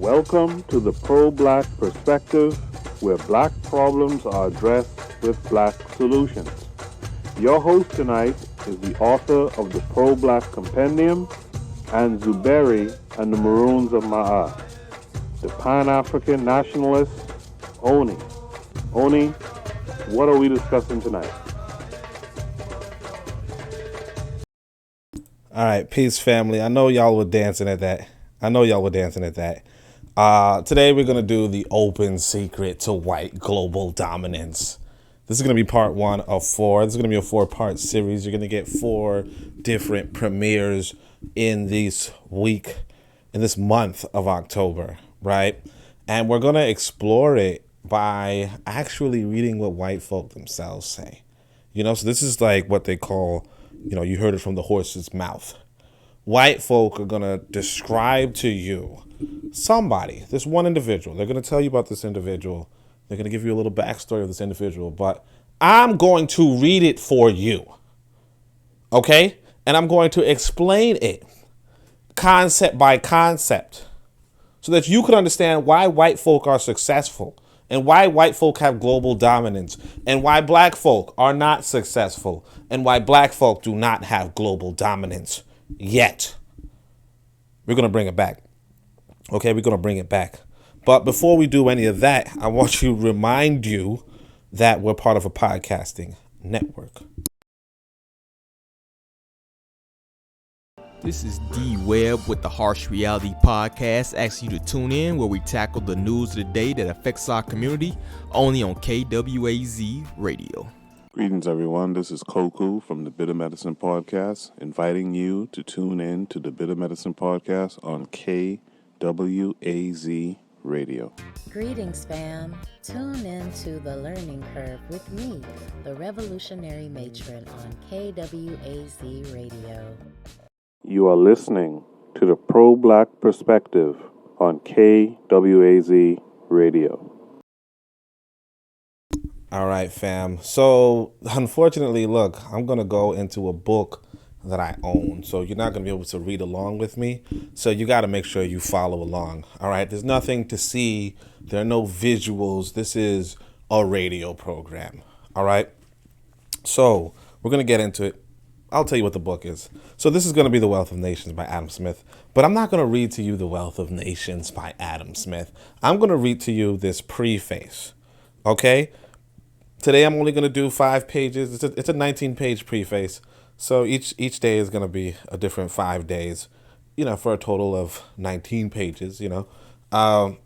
Welcome to the Pro-Black Perspective, where black problems are addressed with black solutions. Your host tonight is the author of the Pro-Black Compendium and Zuberi and the Maroons of Ma'at, the Pan-African Nationalist, Oni. Oni, what are we discussing tonight? All right, peace, family. I know y'all were dancing at that. Today we're going to do the open secret to white global dominance. This is going to be part 1 of 4. This is going to be a 4-part series. You're going to get 4 different premieres in this month of October, right? And we're going to explore it by actually reading what white folk themselves say. So this is like what they call, you heard it from the horse's mouth. White folk are going to describe to you this one individual. They're going to tell you about this individual. They're going to give you a little backstory of this individual, but I'm going to read it for you. Okay? And I'm going to explain it concept by concept so that you can understand why white folk are successful and why white folk have global dominance and why black folk are not successful and why black folk do not have global dominance yet. We're going to bring it back. Okay, we're going to bring it back. But before we do any of that, I want to remind you that we're part of a podcasting network. This is D Webb with the Harsh Reality Podcast, asking you to tune in where we tackle the news of the day that affects our community, only on KWAZ Radio. Greetings, everyone. This is Koku from the Bitter Medicine Podcast, inviting you to tune in to the Bitter Medicine Podcast on KWAZ Radio. Greetings, fam. Tune in to The Learning Curve with me, the revolutionary matron on KWAZ Radio. You are listening to the Pro-Black Perspective on KWAZ Radio. All right, fam. So, unfortunately, look, I'm going to go into a book that I own. So you're not going to be able to read along with me. So you got to make sure you follow along. All right. There's nothing to see. There are no visuals. This is a radio program. All right. So we're going to get into it. I'll tell you what the book is. So this is going to be The Wealth of Nations by Adam Smith. But I'm not going to read to you The Wealth of Nations by Adam Smith. I'm going to read to you this preface. Okay. Today I'm only going to do 5 pages. It's a 19-page preface. So each day is going to be a different 5 days, for a total of 19 pages, What I'm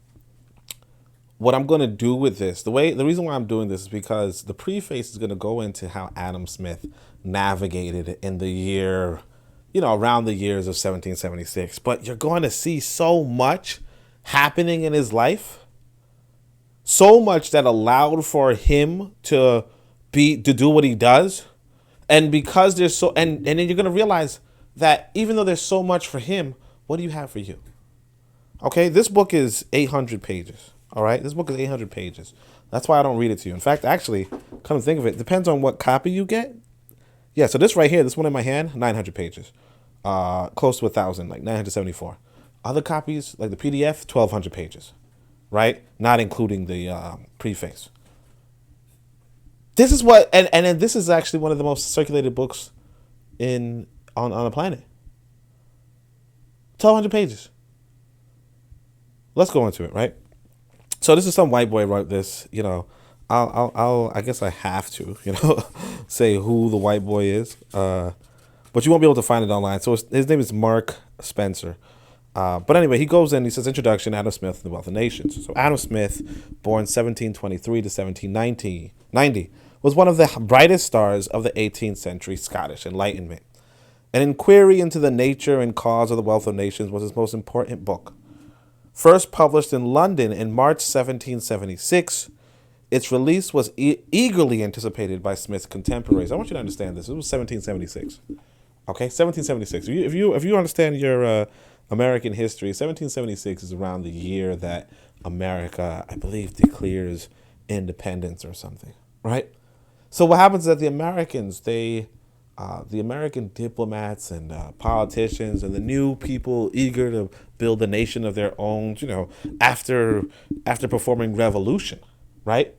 going to do with this, the reason why I'm doing this is because the preface is going to go into how Adam Smith navigated in the year, around the years of 1776. But you're going to see so much happening in his life, so much that allowed for him to do what he does. And because there's and then you're going to realize that even though there's so much for him, what do you have for you? Okay, this book is 800 pages. All right, this book is 800 pages. That's why I don't read it to you. In fact, actually, come to think of it, depends on what copy you get. Yeah, so this right here, this one in my hand, 900 pages. Close to 1,000, like 974. Other copies, like the PDF, 1,200 pages. Right? Not including the preface. This is what, and this is actually one of the most circulated books on the planet. 1,200 pages. Let's go into it, right? So this is some white boy wrote this. I guess I have to, say who the white boy is. But you won't be able to find it online. So his name is Mark Spencer. But anyway, he goes in, he says, Introduction, Adam Smith, The Wealth of Nations. So Adam Smith, born 1723 to 1790, was one of the brightest stars of the 18th century Scottish Enlightenment. An inquiry into the nature and cause of the wealth of nations was his most important book. First published in London in March 1776, its release was eagerly anticipated by Smith's contemporaries. I want you to understand this. It was 1776. Okay, 1776. If you understand your American history, 1776 is around the year that America, I believe, declares independence or something, right? So what happens is that the Americans, they the American diplomats and politicians and the new people eager to build a nation of their own, after performing revolution, right?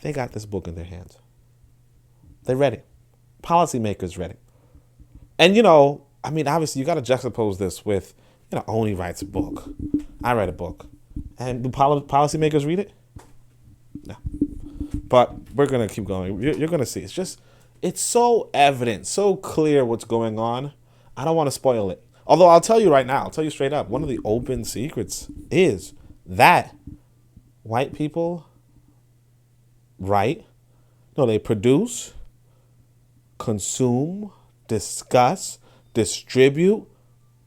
They got this book in their hands. They read it. Policymakers read it. And, obviously you got to juxtapose this with, Oni writes a book. I read a book. And do policymakers read it? No. But we're going to keep going. You're going to see. It's so evident, so clear what's going on. I don't want to spoil it. Although I'll tell you right now, I'll tell you straight up, one of the open secrets is that white people they produce, consume, discuss, distribute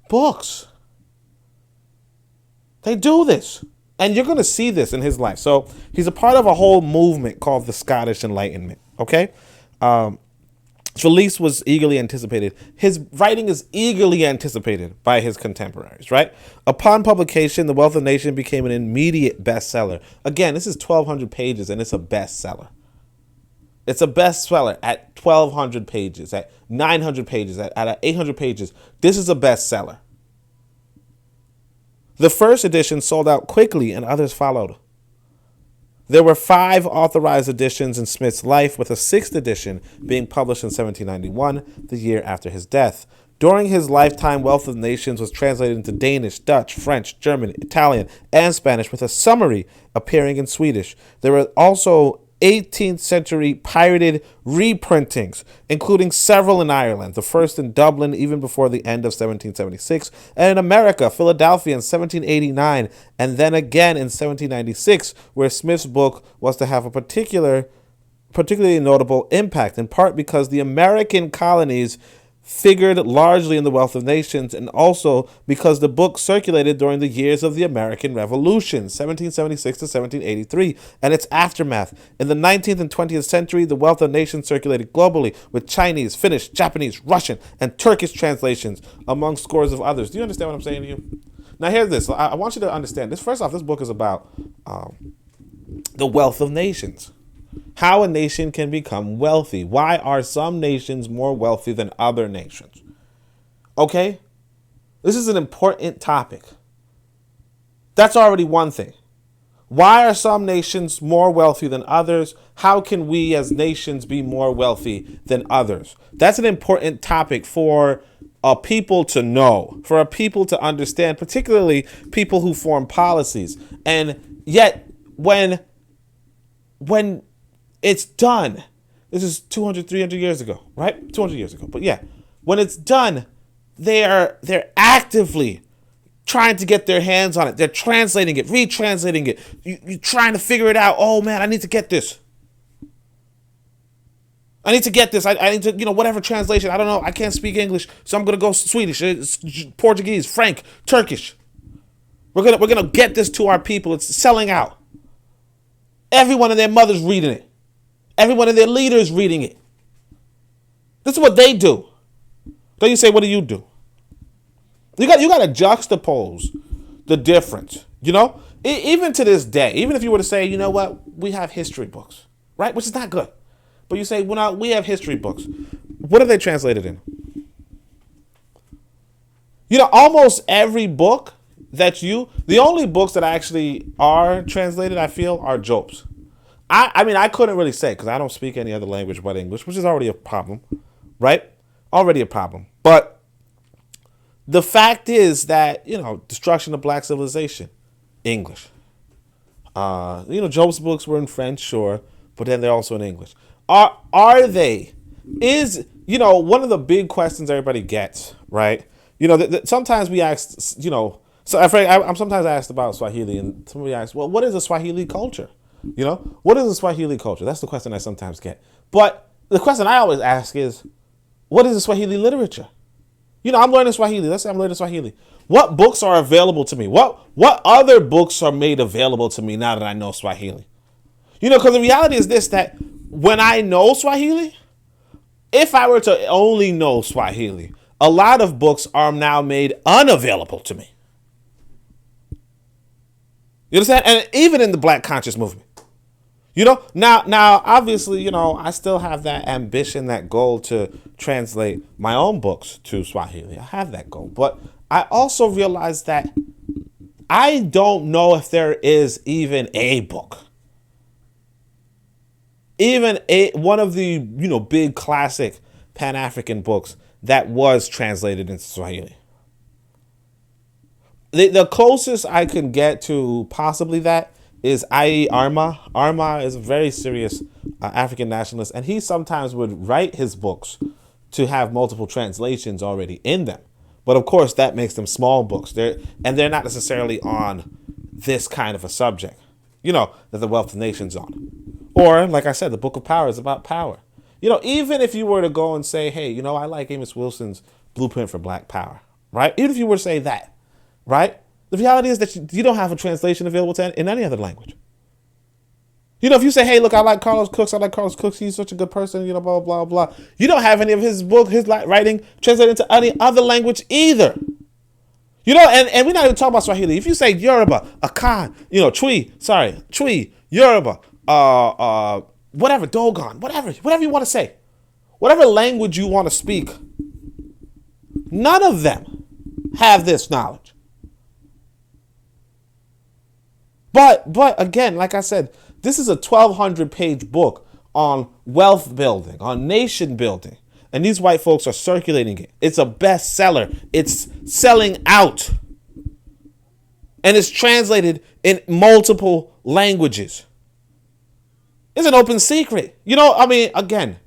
books. They do this. And you're going to see this in his life. So he's a part of a whole movement called the Scottish Enlightenment. Okay? His release was eagerly anticipated. His writing is eagerly anticipated by his contemporaries, right? Upon publication, The Wealth of Nations became an immediate bestseller. Again, this is 1,200 pages and it's a bestseller. It's a bestseller at 1,200 pages, at 900 pages, at 800 pages. This is a bestseller. The first edition sold out quickly and others followed. There were 5 authorized editions in Smith's life, with a 6th edition being published in 1791, the year after his death. During his lifetime, Wealth of Nations was translated into Danish, Dutch, French, German, Italian, and Spanish, with a summary appearing in Swedish. There were also 18th century pirated reprintings, including several in Ireland, the first in Dublin even before the end of 1776, and in America, Philadelphia in 1789, and then again in 1796, where Smith's book was to have a particularly notable impact, in part because the American colonies figured largely in The Wealth of Nations, and also because the book circulated during the years of the American Revolution, 1776 to 1783, and its aftermath. In the 19th and 20th century, The Wealth of Nations circulated globally with Chinese, Finnish, Japanese, Russian, and Turkish translations, among scores of others. Do you understand what I'm saying to you? Now, here's this. I want you to understand this. First off, this book is about the wealth of nations. How a nation can become wealthy. Why are some nations more wealthy than other nations? Okay? This is an important topic. That's already one thing. Why are some nations more wealthy than others? How can we as nations be more wealthy than others? That's an important topic for a people to know, for a people to understand, particularly people who form policies. And yet, when it's done, this is 200, 300 years ago, right? 200 years ago. But yeah, when it's done, they're actively trying to get their hands on it. They're translating it, retranslating it. You're trying to figure it out. Oh man, I need to get this. I need to get this. I need to, whatever translation. I don't know. I can't speak English, so I'm gonna go Swedish, Portuguese, Frank, Turkish. We're gonna get this to our people. It's selling out. Everyone and their mother's reading it. Everyone and their leaders reading it. This is what they do. Then you say, what do you do? You got to juxtapose the difference. Even to this day, even if you were to say, you know what, we have history books, right? Which is not good. But you say, well, we have history books. What are they translated in? Almost every book the only books that actually are translated, I feel, are Job's. I couldn't really say because I don't speak any other language but English, which is already a problem, right? Already a problem. But the fact is that, destruction of black civilization, English. Job's books were in French, sure, but then they're also in English. Are they? One of the big questions everybody gets, right? Sometimes we ask, so I'm sometimes asked about Swahili, and somebody asks, well, what is a Swahili culture? What is a Swahili culture? That's the question I sometimes get. But the question I always ask is, what is a Swahili literature? I'm learning Swahili. Let's say I'm learning Swahili. What books are available to me? What other books are made available to me now that I know Swahili? Because the reality is this, that when I know Swahili, if I were to only know Swahili, a lot of books are now made unavailable to me. You understand? And even in the Black conscious movement. Now, obviously, I still have that ambition, that goal to translate my own books to Swahili. I have that goal. But I also realize that I don't know if there is even a book, even one of the, big classic Pan-African books that was translated into Swahili. The closest I can get to possibly that is I.E. Arma. Arma is a very serious African nationalist, and he sometimes would write his books to have multiple translations already in them. But of course, that makes them small books. They're not necessarily on this kind of a subject, that the Wealth of Nations on. Or, like I said, the Book of Power is about power. Even if you were to go and say, hey, I like Amos Wilson's Blueprint for Black Power, right? Even if you were to say that, right? The reality is that you don't have a translation available in any other language. If you say, hey, look, I like Carlos Cooks, he's such a good person, blah, blah, blah. You don't have any of his book, his writing translated into any other language either. And we're not even talking about Swahili. If you say Yoruba, Akan, Twi, Yoruba, whatever, Dogon, whatever you want to say, whatever language you want to speak, none of them have this knowledge. But again, like I said, this is a 1,200-page book on wealth building, on nation building. And these white folks are circulating it. It's a bestseller. It's selling out. And it's translated in multiple languages. It's an open secret. Again,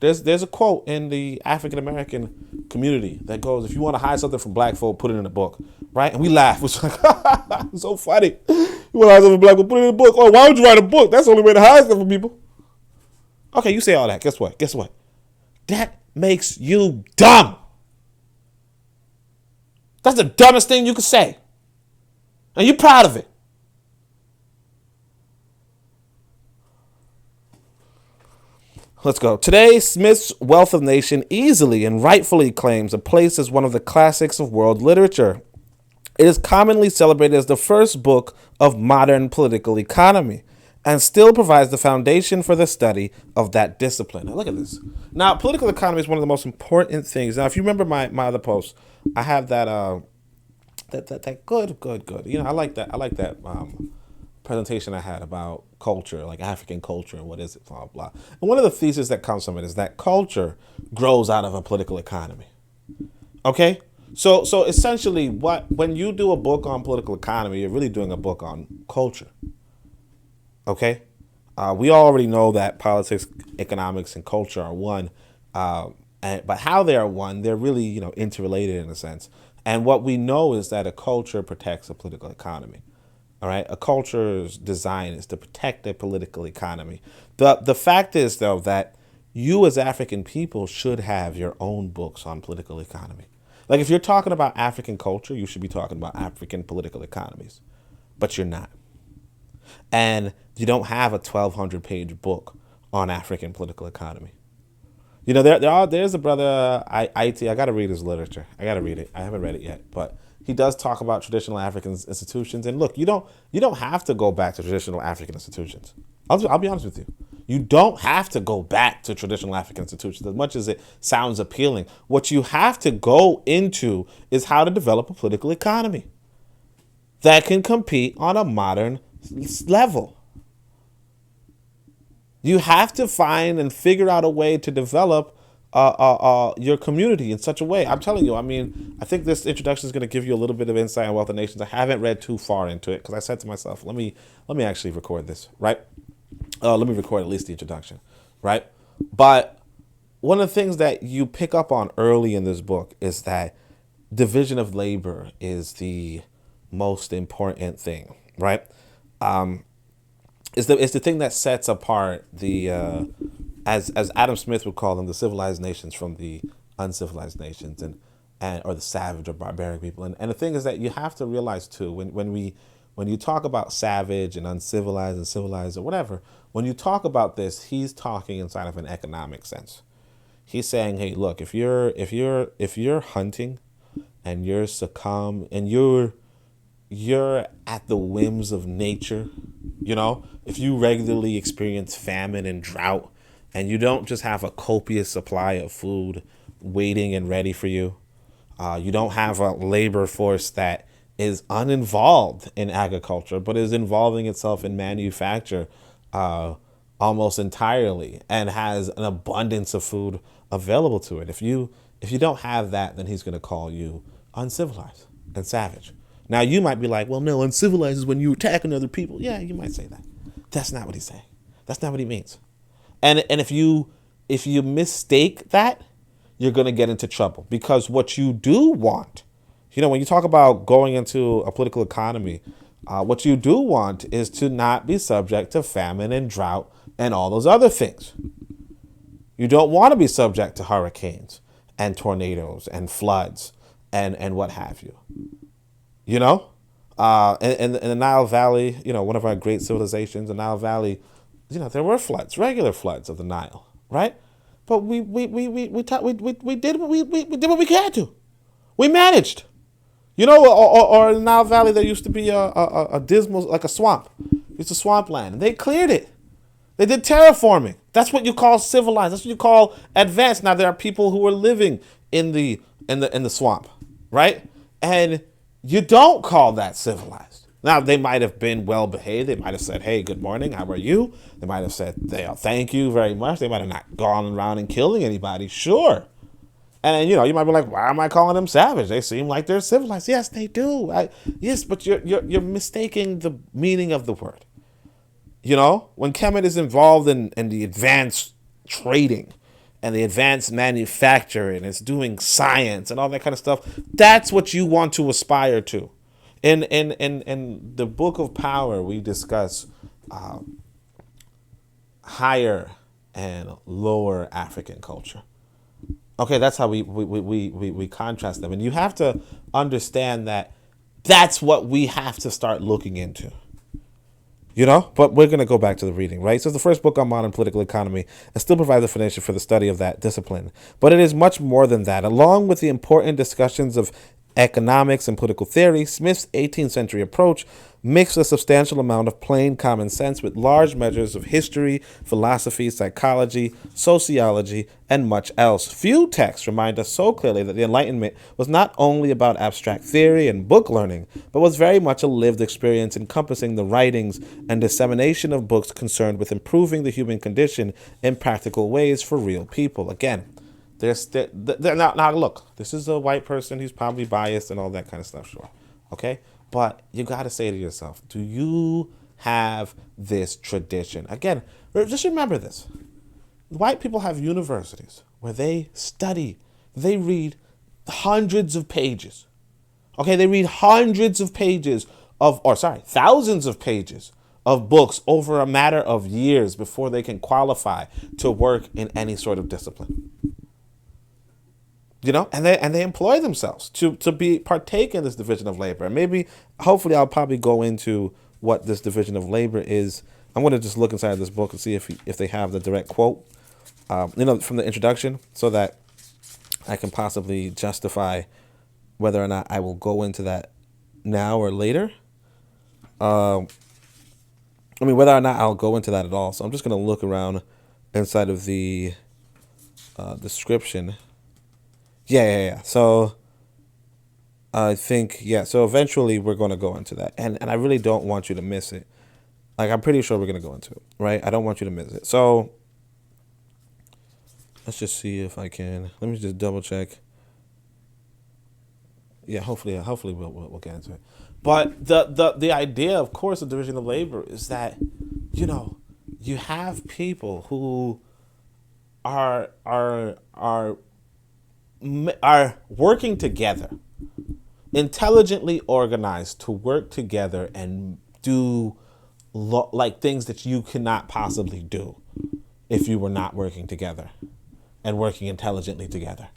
there's a quote in the African American community that goes, if you want to hide something from black folk, put it in a book. Right? And we laugh. It's like, it's so funny. You want to hide something from black folk, put it in a book. Oh, why would you write a book? That's the only way to hide stuff from people. Okay, you say all that. Guess what? That makes you dumb. That's the dumbest thing you could say. And you're proud of it. Let's go. Today, Smith's Wealth of Nation easily and rightfully claims a place as one of the classics of world literature. It is commonly celebrated as the first book of modern political economy and still provides the foundation for the study of that discipline. Now, look at this. Now, political economy is one of the most important things. Now, if you remember my other posts, I have that good. I like that presentation I had about culture, like African culture and what is it, blah, blah. And one of the theses that comes from it is that culture grows out of a political economy. Okay? So essentially, when you do a book on political economy, you're really doing a book on culture. Okay? We already know that politics, economics, and culture are one. But how they are one, they're really, interrelated in a sense. And what we know is that a culture protects a political economy. All right? A culture's design is to protect a political economy. The fact is, though, that you as African people should have your own books on political economy. Like, if you're talking about African culture, you should be talking about African political economies. But you're not. And you don't have a 1,200-page book on African political economy. There's a brother, IT. I got to read his literature. I got to read it. I haven't read it yet. But he does talk about traditional African institutions. And look, you don't have to go back to traditional African institutions. I'll be honest with you. You don't have to go back to traditional African institutions as much as it sounds appealing. What you have to go into is how to develop a political economy that can compete on a modern level. You have to find and figure out a way to develop your community in such a way. I'm telling you, I think this introduction is going to give you a little bit of insight on Wealth of Nations. I haven't read too far into it because I said to myself, let me actually record this, right? Let me record at least the introduction, right? But one of the things that you pick up on early in this book is that division of labor is the most important thing, right? It's the thing that sets apart the as Adam Smith would call them, the civilized nations from the uncivilized nations or the savage or barbaric people. And the thing is that you have to realize too, when you talk about savage and uncivilized and civilized or whatever, when you talk about this, he's talking inside of an economic sense. He's saying, hey, look, if you're hunting and you're you're at the whims of nature, if you regularly experience famine and drought, and you don't just have a copious supply of food waiting and ready for you, you don't have a labor force that is uninvolved in agriculture, but is involving itself in manufacture almost entirely, and has an abundance of food available to it. If you don't have that, then he's going to call you uncivilized and savage. Now, you might be like, well, no, uncivilized is when you attacking other people. Yeah, you might say that. That's not what he's saying. That's not what he means. And if you mistake that, you're going to get into trouble, because what you do want, when you talk about going into a political economy, what you do want is to not be subject to famine and drought and all those other things. You don't want to be subject to hurricanes and tornadoes and floods and what have you. In the Nile Valley, one of our great civilizations, the Nile Valley, there were floods, regular floods of the Nile, right? But we did what we had to. We managed. Or in the Nile Valley, there used to be a dismal, like a swamp. It's a swampland. They cleared it. They did terraforming. That's what you call civilized. That's what you call advanced. Now, there are people who are living in the swamp, right? And you don't call that civilized. Now, they might have been well behaved. They might have said, hey, good morning, how are you? They might have said, thank you very much. They might have not gone around and killing anybody. Sure. And, you might be like, why am I calling them savage? They seem like they're civilized. Yes, they do. Yes, but you're mistaking the meaning of the word. When Kemet is involved in the advanced trading and the advanced manufacturing, it's doing science and all that kind of stuff, that's what you want to aspire to. In the Book of Power, we discuss higher and lower African culture. Okay, that's how we contrast them. And you have to understand that that's what we have to start looking into. But we're going to go back to the reading, right? So it's the first book on modern political economy and still provides the foundation for the study of that discipline. But it is much more than that. Along with the important discussions of economics and political theory, Smith's 18th century approach mixed a substantial amount of plain common sense with large measures of history, philosophy, psychology, sociology, and much else. Few texts remind us so clearly that the Enlightenment was not only about abstract theory and book learning, but was very much a lived experience encompassing the writings and dissemination of books concerned with improving the human condition in practical ways for real people. Again, now look, this is a white person who's probably biased and all that kind of stuff, sure. Okay? But you got to say to yourself, do you have this tradition? Again, just remember this. White people have universities where they study, they read hundreds of pages. Okay, they read hundreds of pages thousands of pages of books over a matter of years before they can qualify to work in any sort of discipline. And they employ themselves to partake in this division of labor. And maybe, hopefully, I'll probably go into what this division of labor is. I'm going to just look inside this book and see if they have the direct quote, from the introduction, so that I can possibly justify whether or not I will go into that now or later. Whether or not I'll go into that at all. So I'm just going to look around inside of the description. Yeah. So I think, so eventually we're going to go into that. And I really don't want you to miss it. Like, I'm pretty sure we're going to go into it, right? I don't want you to miss it. So let's just see if I can. Let me just double check. Yeah, hopefully we'll get into it. But the idea, of course, of division of labor is that, you have people who are working together, intelligently organized to work together and do things that you cannot possibly do if you were not working together and working intelligently together.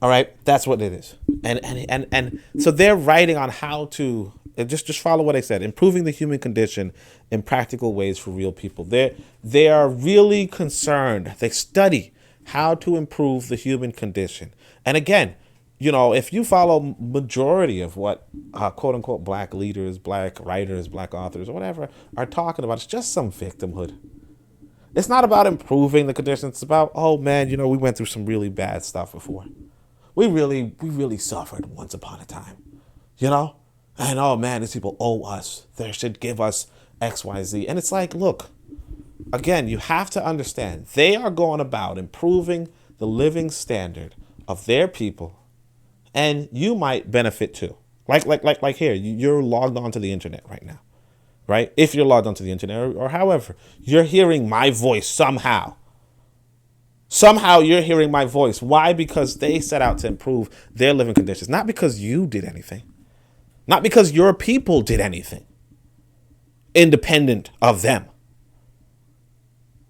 All right, that's what it is. And so they're writing on how to just follow what I said, improving the human condition in practical ways for real people. They are really concerned. They study how to improve the human condition. And again, if you follow majority of what quote unquote black leaders, black writers, black authors, or whatever are talking about, it's just some victimhood. It's not about improving the conditions. It's about, oh man, we went through some really bad stuff before. We really suffered once upon a time, and oh man, these people owe us. They should give us X, Y, Z. And it's like, look, again, you have to understand they are going about improving the living standard of their people, and you might benefit too. Like here, you're logged onto the internet right now, right? If you're logged onto the internet or however, you're hearing my voice somehow. Somehow you're hearing my voice. Why? Because they set out to improve their living conditions, not because you did anything, not because your people did anything independent of them.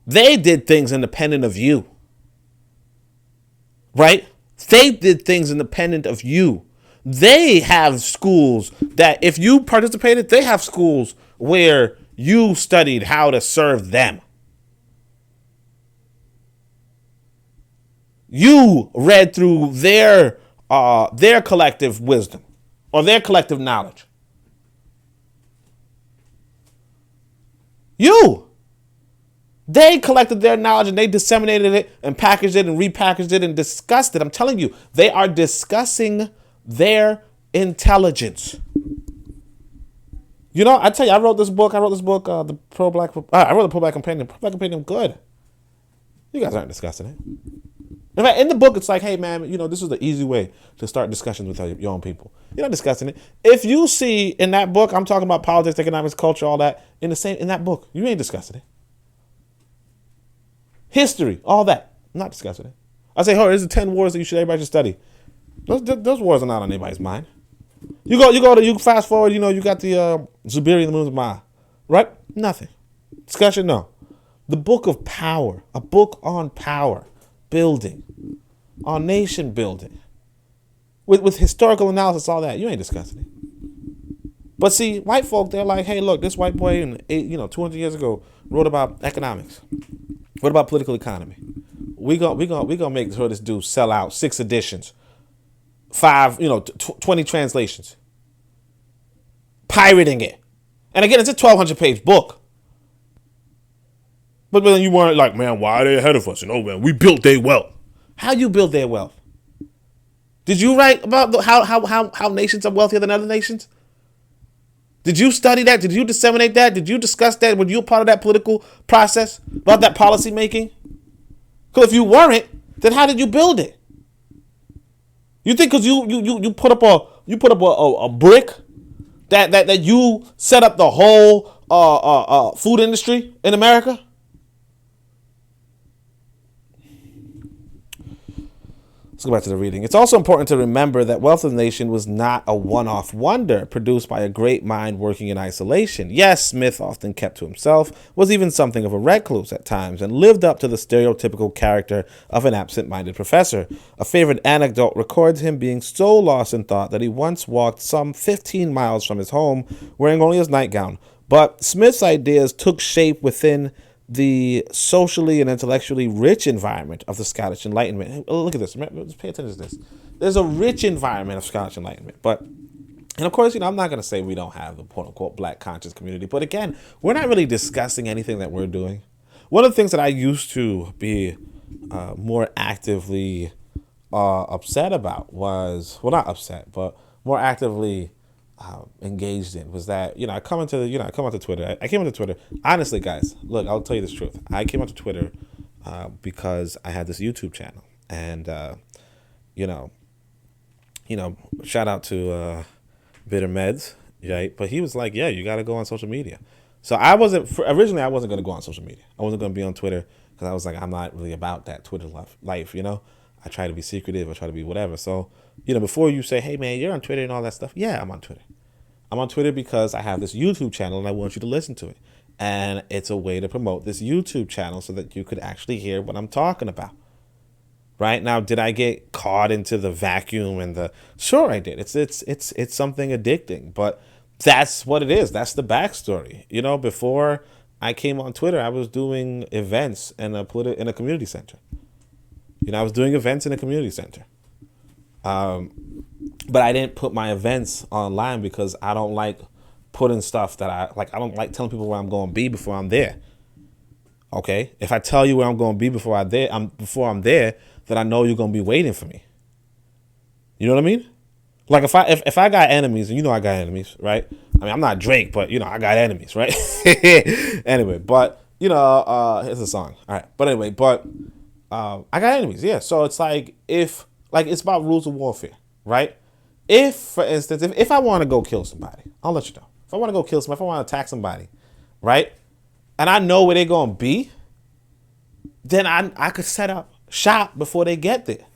They did things independent of you, right? They did things independent of you. They have schools that if you participated, they have schools where you studied how to serve them. You read through their collective wisdom or their collective knowledge. They collected their knowledge and they disseminated it and packaged it and repackaged it and discussed it. I'm telling you, they are discussing their intelligence. I tell you, I wrote this book, the Pro-Black, I wrote the Pro-Black Companion. Pro-Black Companion, good. You guys aren't discussing it. In fact, in the book, it's like, hey, man, this is the easy way to start discussions with your own people. You're not discussing it. If you see in that book, I'm talking about politics, economics, culture, all that, in that book, you ain't discussing it. History, all that, I'm not discussing it. I say, here's the 10 wars that everybody should study. Those wars are not on anybody's mind. You fast forward, you got the Zubiri and the Moons of Ma, right? Nothing. Discussion, no. The book of power, a book on power building, on nation building, with historical analysis, all that. You ain't discussing it. But see, white folk, they're like, hey, look, this white boy, 200 years ago, wrote about economics. What about political economy? We gonna make sure this dude sell out 6 editions, 20 translations, pirating it, and again, it's a 1,200 page book. But then you weren't like, man, why are they ahead of us? Man, we built their wealth. How you build their wealth? Did you write about how nations are wealthier than other nations? Did you study that? Did you disseminate that? Did you discuss that? Were you a part of that political process about that policy making? Because if you weren't, then how did you build it? You think because you put up a brick that you set up the whole food industry in America? Let's go back to the reading. It's also important to remember that Wealth of the Nation was not a one-off wonder produced by a great mind working in isolation. Yes, Smith often kept to himself, was even something of a recluse at times, and lived up to the stereotypical character of an absent-minded professor. A favorite anecdote records him being so lost in thought that he once walked some 15 miles from his home wearing only his nightgown. But Smith's ideas took shape within the socially and intellectually rich environment of the Scottish Enlightenment. Look at this. Let's pay attention to this. There's a rich environment of Scottish Enlightenment. And of course, I'm not going to say we don't have the quote-unquote black conscious community. But again, we're not really discussing anything that we're doing. One of the things that I used to be more actively upset about was, well, not upset, but more actively engaged in was that, I come onto Twitter. I came onto Twitter. Honestly, guys, look, I'll tell you this truth. I came onto Twitter because I had this YouTube channel, and shout out to Bitter Meds, right? But he was like, yeah, you got to go on social media. So originally I wasn't going to go on social media. I wasn't going to be on Twitter because I was like, I'm not really about that Twitter life. I try to be secretive. I try to be whatever. So, before you say, hey, man, you're on Twitter and all that stuff. Yeah, I'm on Twitter. I'm on Twitter because I have this YouTube channel and I want you to listen to it. And it's a way to promote this YouTube channel so that you could actually hear what I'm talking about. Right now, did I get caught into the vacuum and sure I did. It's something addicting, but that's what it is. That's the backstory. Before I came on Twitter, I was doing events in a community center. I was doing events in a community center. But I didn't put my events online because I don't like putting stuff that I don't like telling people where I'm going to be before I'm there. Okay, if I tell you where I'm going to be before I'm there, then I know you're going to be waiting for me. You know what I mean? Like if I got enemies, and you know I got enemies, right? I mean, I'm not Drake, but you know I got enemies, right? Anyway, but you know, here's a song. All right, but anyway, I got enemies, yeah. So it's like it's about rules of warfare, right? If, for instance, if I want to go kill somebody, I'll let you know. If I want to go kill somebody, if I want to attack somebody, right? And I know where they're going to be, then I could set up shop before they get there.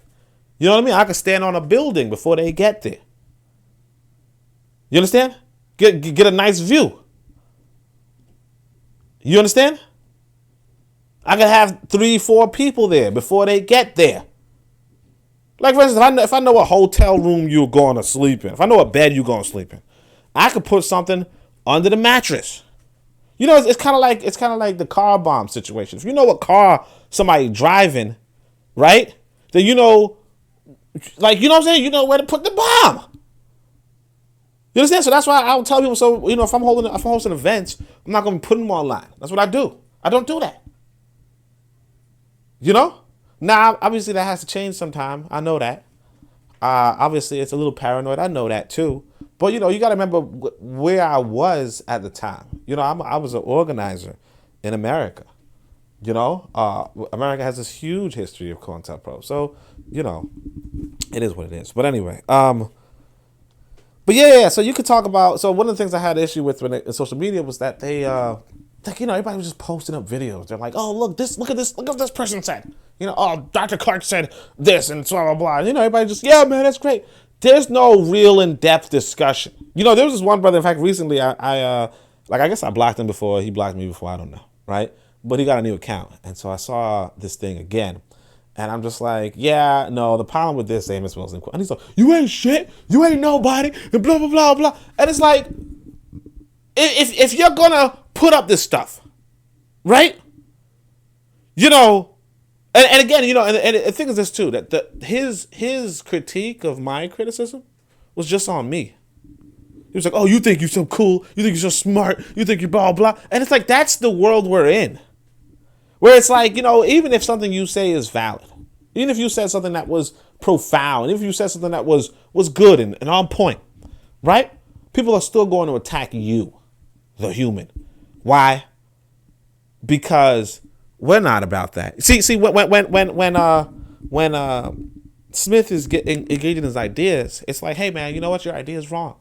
You know what I mean? I could stand on a building before they get there. You understand? Get a nice view. You understand? I could have 3-4 people there before they get there. Like, for instance, if I know what hotel room you're going to sleep in, if I know what bed you're going to sleep in, I could put something under the mattress. You know, it's kind of like the car bomb situation. If you know what car somebody driving, right? Then you know, like, you know what I'm saying? You know where to put the bomb. You understand? So that's why I'll tell people. So, you know, if I'm hosting events, I'm not going to put them online. That's what I do. I don't do that. You know? Now, obviously, that has to change sometime. I know that. Obviously, it's a little paranoid. I know that too. But, you know, you got to remember where I was at the time. You know, I was an organizer in America. You know, America has this huge history of COINTELPRO. So, you know, it is what it is. But anyway, but yeah. So you could talk about. So one of the things I had an issue with in social media was that they, like, you know, everybody was just posting up videos. They're like, oh, look at what this person said. You know, oh, Dr. Clark said this and blah, blah, blah. You know, everybody just, yeah, man, that's great. There's no real in-depth discussion. You know, there was this one brother, in fact, recently, I guess I blocked him before. He blocked me before. I don't know, right? But he got a new account. And so I saw this thing again. And I'm just like, yeah, no, the problem with this, Amos Wilson. And he's like, you ain't shit. You ain't nobody. And blah, blah, blah, blah. And it's like, if you're going to put up this stuff, right? You know, and again, you know, and the thing is this too, that his critique of my criticism was just on me. He was like, oh, you think you're so cool. You think you're so smart. You think you're blah, blah. And it's like, that's the world we're in. Where it's like, you know, even if something you say is valid, even if you said something that was profound, even if you said something that was good and on point, right? People are still going to attack you, the human. Why? Because we're not about that. See, when Smith is engaging in his ideas, it's like, hey man, you know what? Your idea is wrong.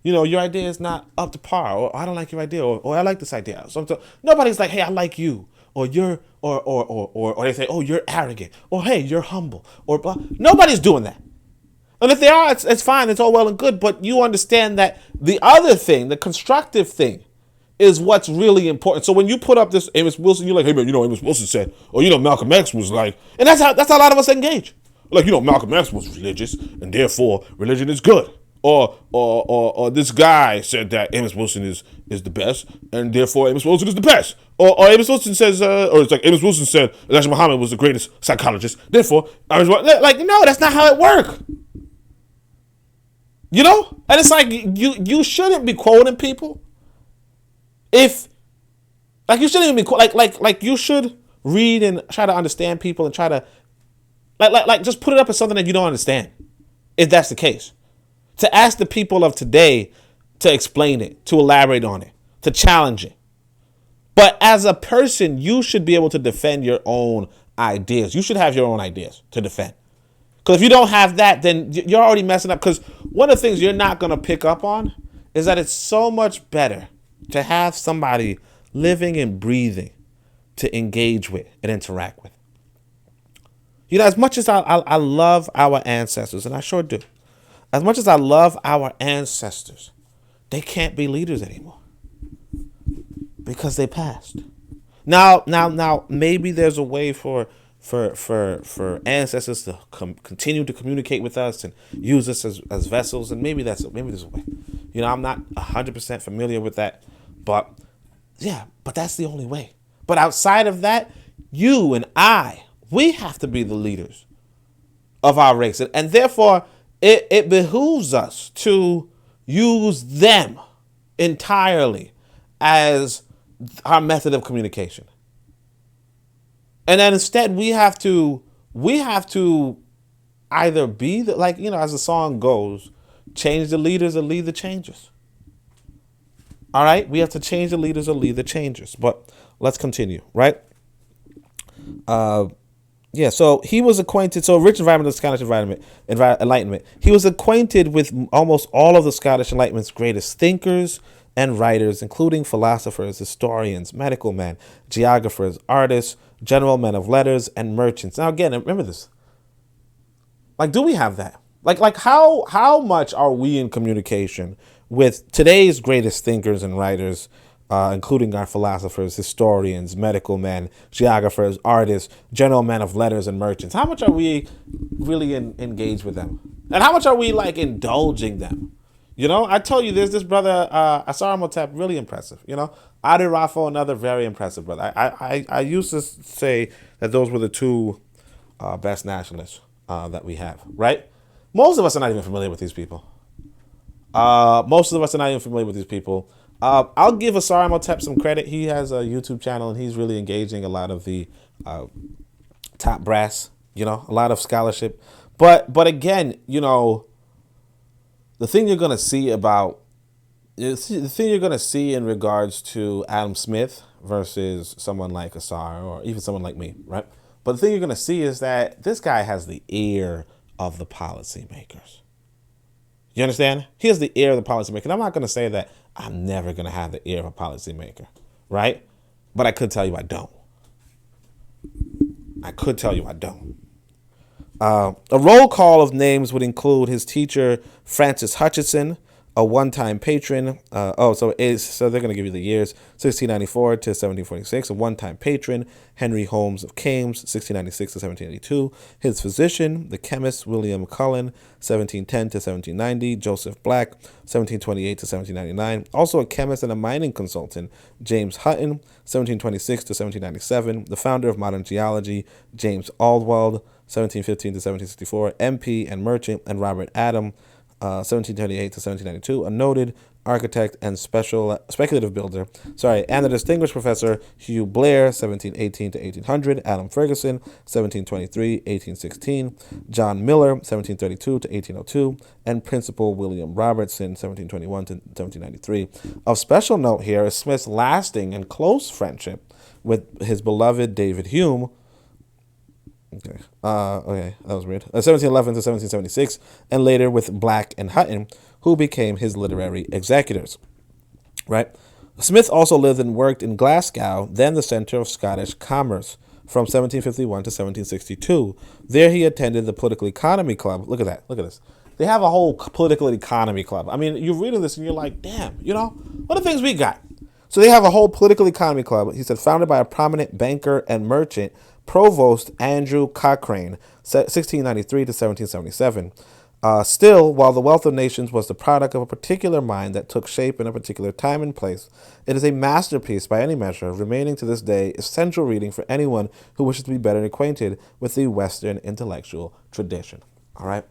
You know, your idea is not up to par, or I don't like your idea, or I like this idea. So nobody's like, hey, I like you, or you're, or they say, oh, you're arrogant, or hey, you're humble, or blah. Nobody's doing that. And if they are, it's fine. It's all well and good. But you understand that the other thing, the constructive thing, is what's really important. So when you put up this Amos Wilson, you're like, hey man, you know Amos Wilson said, or you know Malcolm X was like, and that's how a lot of us engage. Like, you know, Malcolm X was religious, and therefore religion is good. Or this guy said that Amos Wilson is the best, and therefore Amos Wilson is the best. Or Amos Wilson says, or it's like Amos Wilson said Elijah Muhammad was the greatest psychologist. Therefore, like, no, that's not how it works. You know, and it's like you shouldn't be quoting people. If, like, you shouldn't even be like you should read and try to understand people and try to like just put it up as something that you don't understand, if that's the case. To ask the people of today to explain it, to elaborate on it, to challenge it. But as a person, you should be able to defend your own ideas. You should have your own ideas to defend. Because if you don't have that, then you're already messing up. Because one of the things you're not going to pick up on is that it's so much better to have somebody living and breathing to engage with and interact with. You know, as much as I love our ancestors, and I sure do, as much as I love our ancestors, they can't be leaders anymore because they passed. Now, maybe there's a way for ancestors to continue to communicate with us and use us as vessels, and maybe there's a way. You know, I'm not 100% familiar with that, but yeah, but that's the only way. But outside of that, you and I, we have to be the leaders of our race, and therefore, it behooves us to use them entirely as our method of communication. And then instead we have to either be the, like, you know, as the song goes, change the leaders or lead the changers. All right, we have to change the leaders or lead the changers. But let's continue, right? Yeah, so he was acquainted. So rich environment of Scottish Enlightenment. He was acquainted with almost all of the Scottish Enlightenment's greatest thinkers and writers, including philosophers, historians, medical men, geographers, artists, general men of letters, and merchants. Now, again, remember this. Like, do we have that? Like how much are we in communication with today's greatest thinkers and writers, including our philosophers, historians, medical men, geographers, artists, general men of letters, and merchants? How much are we really engaged with them? And how much are we, like, indulging them? You know, I told you there's this brother, Asar Motep, really impressive. You know, Adi Rafo, another very impressive brother. I used to say that those were the two best nationalists that we have, right? Most of us are not even familiar with these people. I'll give Asar Motep some credit. He has a YouTube channel and he's really engaging a lot of the top brass, you know, a lot of scholarship. But again, you know, the thing you're going to see in regards to Adam Smith versus someone like Asar or even someone like me, right? But the thing you're going to see is that this guy has the ear of the policymakers. You understand? He has the ear of the policymaker. And I'm not going to say that I'm never going to have the ear of a policymaker, right? But I could tell you I don't. A roll call of names would include his teacher, Francis Hutcheson, a one-time patron. So they're going to give you the years: 1694 to 1746. A one-time patron, Henry Holmes of Kames, 1696 to 1782. His physician, the chemist William Cullen, 1710 to 1790. Joseph Black, 1728 to 1799. Also a chemist and a mining consultant, James Hutton, 1726 to 1797. The founder of modern geology, James Aldwald, 1715 to 1764. MP and merchant, and Robert Adam, 1728 to 1792, a noted architect and speculative builder. And the distinguished professor Hugh Blair, 1718 to 1800, Adam Ferguson, 1723, 1816, John Miller, 1732 to 1802, and Principal William Robertson, 1721 to 1793. Of special note here is Smith's lasting and close friendship with his beloved David Hume. Okay, that was weird. 1711 to 1776, and later with Black and Hutton, who became his literary executors. Right? Smith also lived and worked in Glasgow, then the center of Scottish commerce, from 1751 to 1762. There he attended the Political Economy Club. Look at that. Look at this. They have a whole Political Economy Club. I mean, you're reading this and you're like, damn, you know, what are the things we got? So they have a whole Political Economy Club. He said, founded by a prominent banker and merchant, Provost Andrew Cochrane, 1693 to 1777. Still, while The Wealth of Nations was the product of a particular mind that took shape in a particular time and place, it is a masterpiece by any measure, remaining to this day essential reading for anyone who wishes to be better acquainted with the Western intellectual tradition. All right.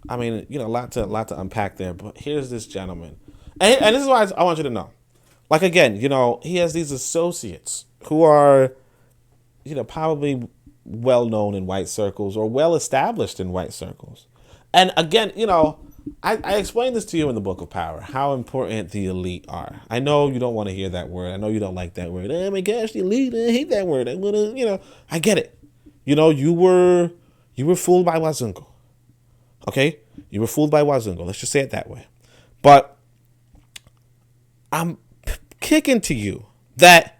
I mean, you know, a lot to unpack there, but here's this gentleman, and this is why I want you to know. Like, again, you know, he has these associates who are, you know, probably well known in white circles or well established in white circles. And again, you know, I explained this to you in the Book of Power, how important the elite are. I know you don't want to hear that word. I know you don't like that word. Oh my gosh, the elite, I hate that word. You know, I get it. You know, you were fooled by Wazungu. Okay? You were fooled by Wazungu. Let's just say it that way. But I'm kicking to you that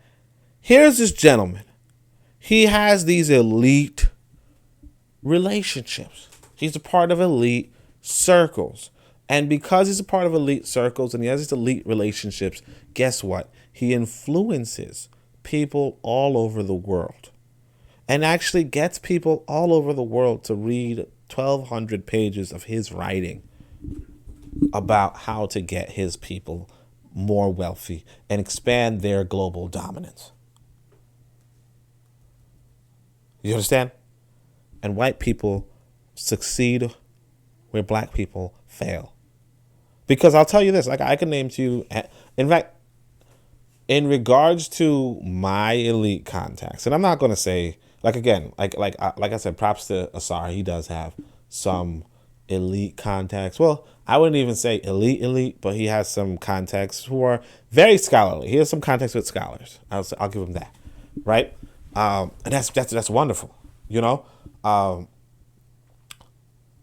here's this gentleman. He has these elite relationships. He's a part of elite circles. And because he's a part of elite circles and he has these elite relationships, guess what? He influences people all over the world and actually gets people all over the world to read 1,200 pages of his writing about how to get his people more wealthy and expand their global dominance. You understand? and white people succeed where black people fail. Because I'll tell you this, like I can name to you, in fact, in regards to my elite contacts, and I'm not going to say, like again, like I said, props to Asar, he does have some elite contacts. Well, I wouldn't even say elite, but he has some contacts who are very scholarly. He has some contacts with scholars. I'll give him that, right? And that's wonderful, you know.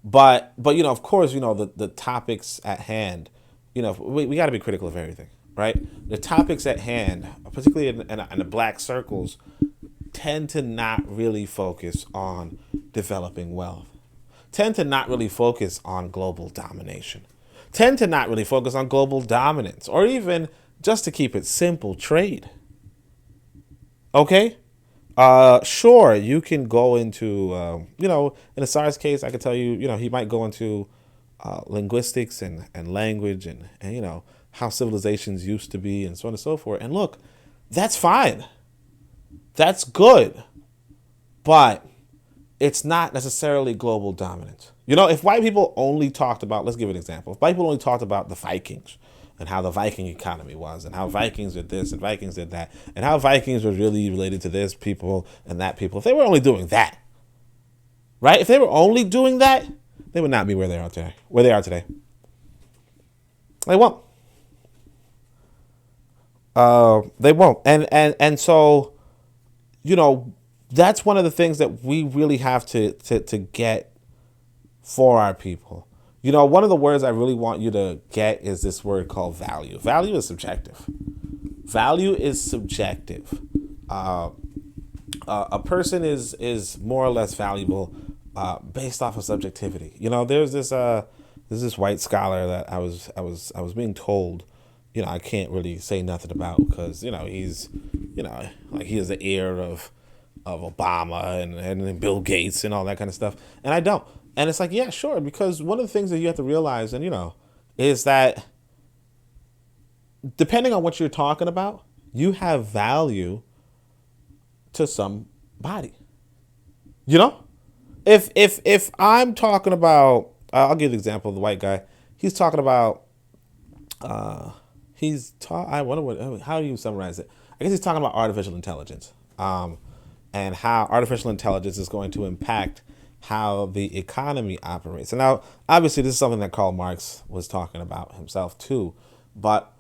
But you know, of course, you know, the topics at hand, you know, we got to be critical of everything, right? The topics at hand, particularly in the black circles, tend to not really focus on developing wealth, tend to not really focus on global domination, tend to not really focus on global dominance, or even, just to keep it simple, trade. Okay? Sure, you can go into, you know, in Asar's case, I could tell you, you know, he might go into linguistics and language and, you know, how civilizations used to be and so on and so forth. And look, that's fine. That's good. But it's not necessarily global dominance. You know, if white people only talked about, let's give an example. If white people only talked about the Vikings and how the Viking economy was and how Vikings did this and Vikings did that and how Vikings were really related to this people and that people, if they were only doing that, right? If they were only doing that, they would not be where they are today. They won't. They won't. And so, you know, that's one of the things that we really have to get for our people. You know, one of the words I really want you to get is this word called value. Value is subjective. Value is subjective. A person is more or less valuable based off of subjectivity. You know, there's this white scholar that I was being told, you know, I can't really say nothing about because, you know, he's, you know, like he is the heir of Obama and Bill Gates and all that kind of stuff. And I don't. And it's like, yeah, sure. Because one of the things that you have to realize, and, you know, is that depending on what you're talking about, you have value to somebody. You know, if I'm talking about, I'll give the example of the white guy. He's talking about, I wonder how do you summarize it? I guess he's talking about artificial intelligence, and how artificial intelligence is going to impact how the economy operates. And now, obviously, this is something that Karl Marx was talking about himself too, but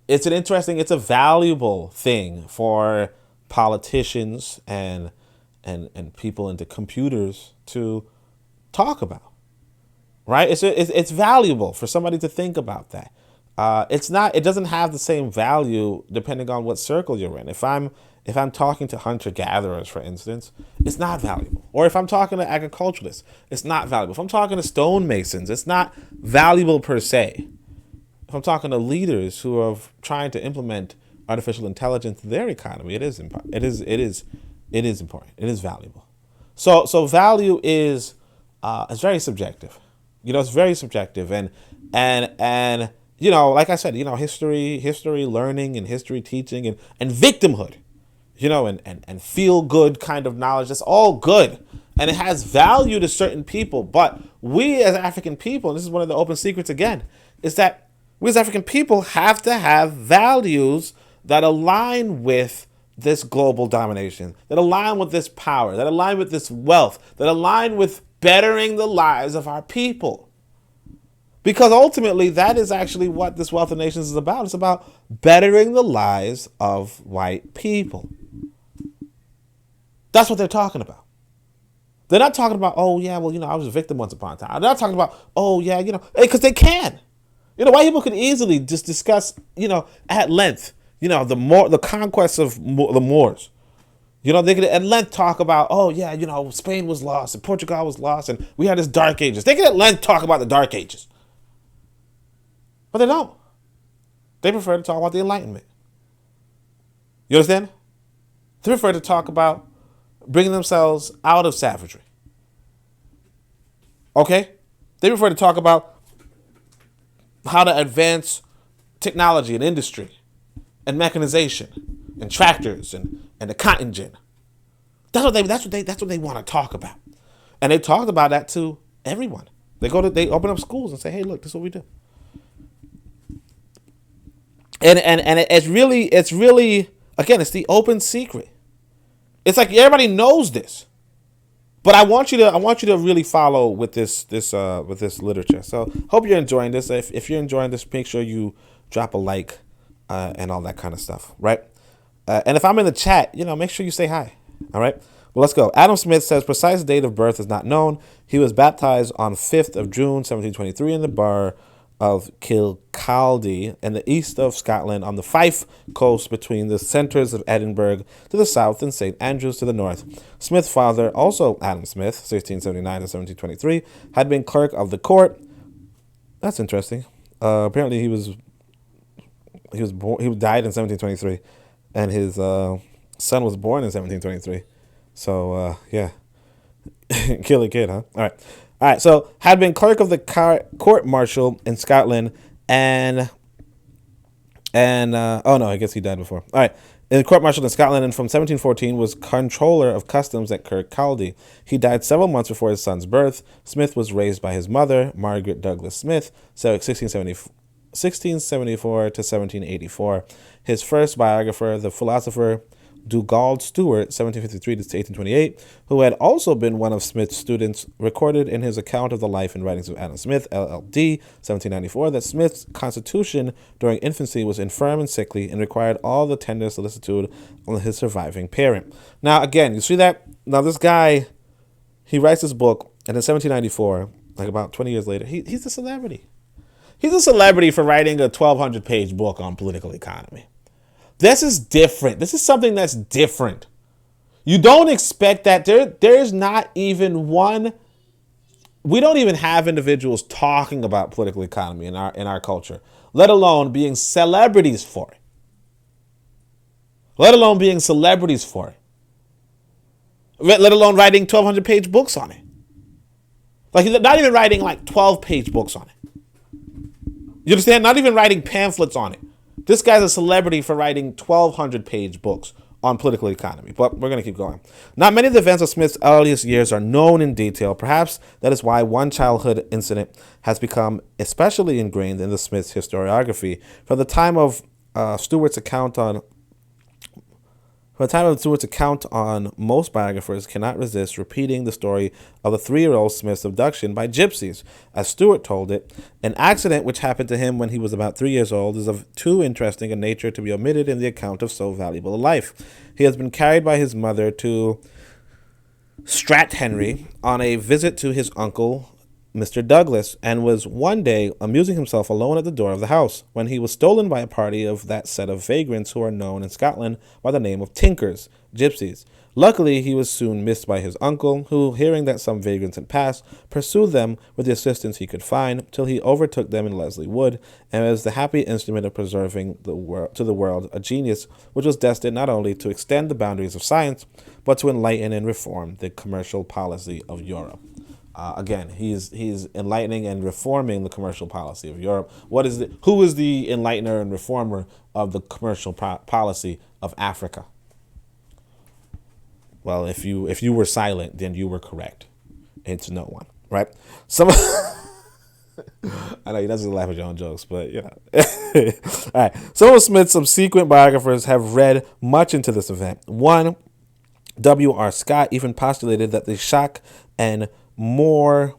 it's a valuable thing for politicians and people into computers to talk about, right? It's valuable for somebody to think about that. It doesn't have the same value depending on what circle you're in. If I'm talking to hunter-gatherers, for instance, it's not valuable. Or if I'm talking to agriculturalists, it's not valuable. If I'm talking to stonemasons, it's not valuable per se. If I'm talking to leaders who are trying to implement artificial intelligence in their economy, it is important. It is valuable. So value is very subjective. You know, it's very subjective, and you know, like I said, you know, history learning and history teaching and victimhood, you know, and feel good kind of knowledge, that's all good. And it has value to certain people. But we as African people, and this is one of the open secrets again, is that we as African people have to have values that align with this global domination, that align with this power, that align with this wealth, that align with bettering the lives of our people. Because ultimately, that is actually what this Wealth of Nations is about. It's about bettering the lives of white people. That's what they're talking about. They're not talking about, oh, yeah, well, you know, I was a victim once upon a time. They're not talking about, oh, yeah, you know, because they can. You know, white people could easily just discuss, you know, at length, you know, the conquest of the Moors. You know, they could at length talk about, oh, yeah, you know, Spain was lost and Portugal was lost and we had this Dark Ages. They could at length talk about the Dark Ages. But they don't. They prefer to talk about the Enlightenment. You understand? They prefer to talk about bringing themselves out of savagery. Okay? They prefer to talk about how to advance technology and industry and mechanization and tractors and the cotton gin. That's what they want to talk about. And they talked about that to everyone. They open up schools and say, hey, look, this is what we do. And it's really, again, it's the open secret. It's like everybody knows this. But I want you to really follow with this literature. So hope you're enjoying this. If you're enjoying this, make sure you drop a like and all that kind of stuff, right? And if I'm in the chat, make sure you say hi. All right. Well, let's go. Adam Smith says precise date of birth is not known. He was baptized on 5th of June, 1723, in the bar of Kilcaldy in the east of Scotland on the Fife coast between the centres of Edinburgh to the south and St. Andrews to the north. Smith's father, also Adam Smith, 1679 to 1723, had been clerk of the court. That's interesting. Apparently he died in 1723, and his son was born in 1723. So yeah, kill a kid, huh? All right. So had been clerk of the court martial in Scotland, and oh no, I guess he died before. All right, in the court martial in Scotland, and from 1714 was controller of customs at Kirkcaldy. He died several months before his son's birth. Smith was raised by his mother, Margaret Douglas Smith, so 1674 to 1784. His first biographer, the philosopher Dugald Stewart, 1753 to 1828, who had also been one of Smith's students, recorded in his account of the life and writings of Adam Smith, LLD, 1794, that Smith's constitution during infancy was infirm and sickly and required all the tender solicitude of his surviving parent. Now, again, you see that? Now, this guy, he writes this book, and in 1794, like about 20 years later, he's a celebrity. He's a celebrity for writing a 1,200-page book on political economy. This is different. This is something that's different. You don't expect that. There's not even one. We don't even have individuals talking about political economy in our culture, let alone being celebrities for it. Let alone being celebrities for it. Let alone writing 1,200-page books on it. Like, not even writing like 12-page books on it. You understand? Not even writing pamphlets on it. This guy's a celebrity for writing 1,200-page books on political economy. But we're going to keep going. Not many of the events of Smith's earliest years are known in detail. Perhaps that is why one childhood incident has become especially ingrained in the Smith's historiography. From the time of Stewart's account on most biographers cannot resist repeating the story of the 3-year-old Smith's abduction by gypsies. As Stewart told it, an accident which happened to him when he was about 3 years old is of too interesting a nature to be omitted in the account of so valuable a life. He has been carried by his mother to Strathenry on a visit to his uncle, Mr. Douglas, and was one day amusing himself alone at the door of the house when he was stolen by a party of that set of vagrants who are known in Scotland by the name of tinkers, gypsies. Luckily, he was soon missed by his uncle, who, hearing that some vagrants had passed, pursued them with the assistance he could find, till he overtook them in Leslie Wood, and was the happy instrument of preserving to the world a genius which was destined not only to extend the boundaries of science, but to enlighten and reform the commercial policy of Europe. Again, he's enlightening and reforming the commercial policy of Europe. Who is the enlightener and reformer of the commercial policy of Africa? Well, if you were silent, then you were correct. It's no one, right? I know he doesn't laugh at your own jokes, but you know. All right. Some of Smith's subsequent biographers have read much into this event. One, W.R. Scott, even postulated that the shock and more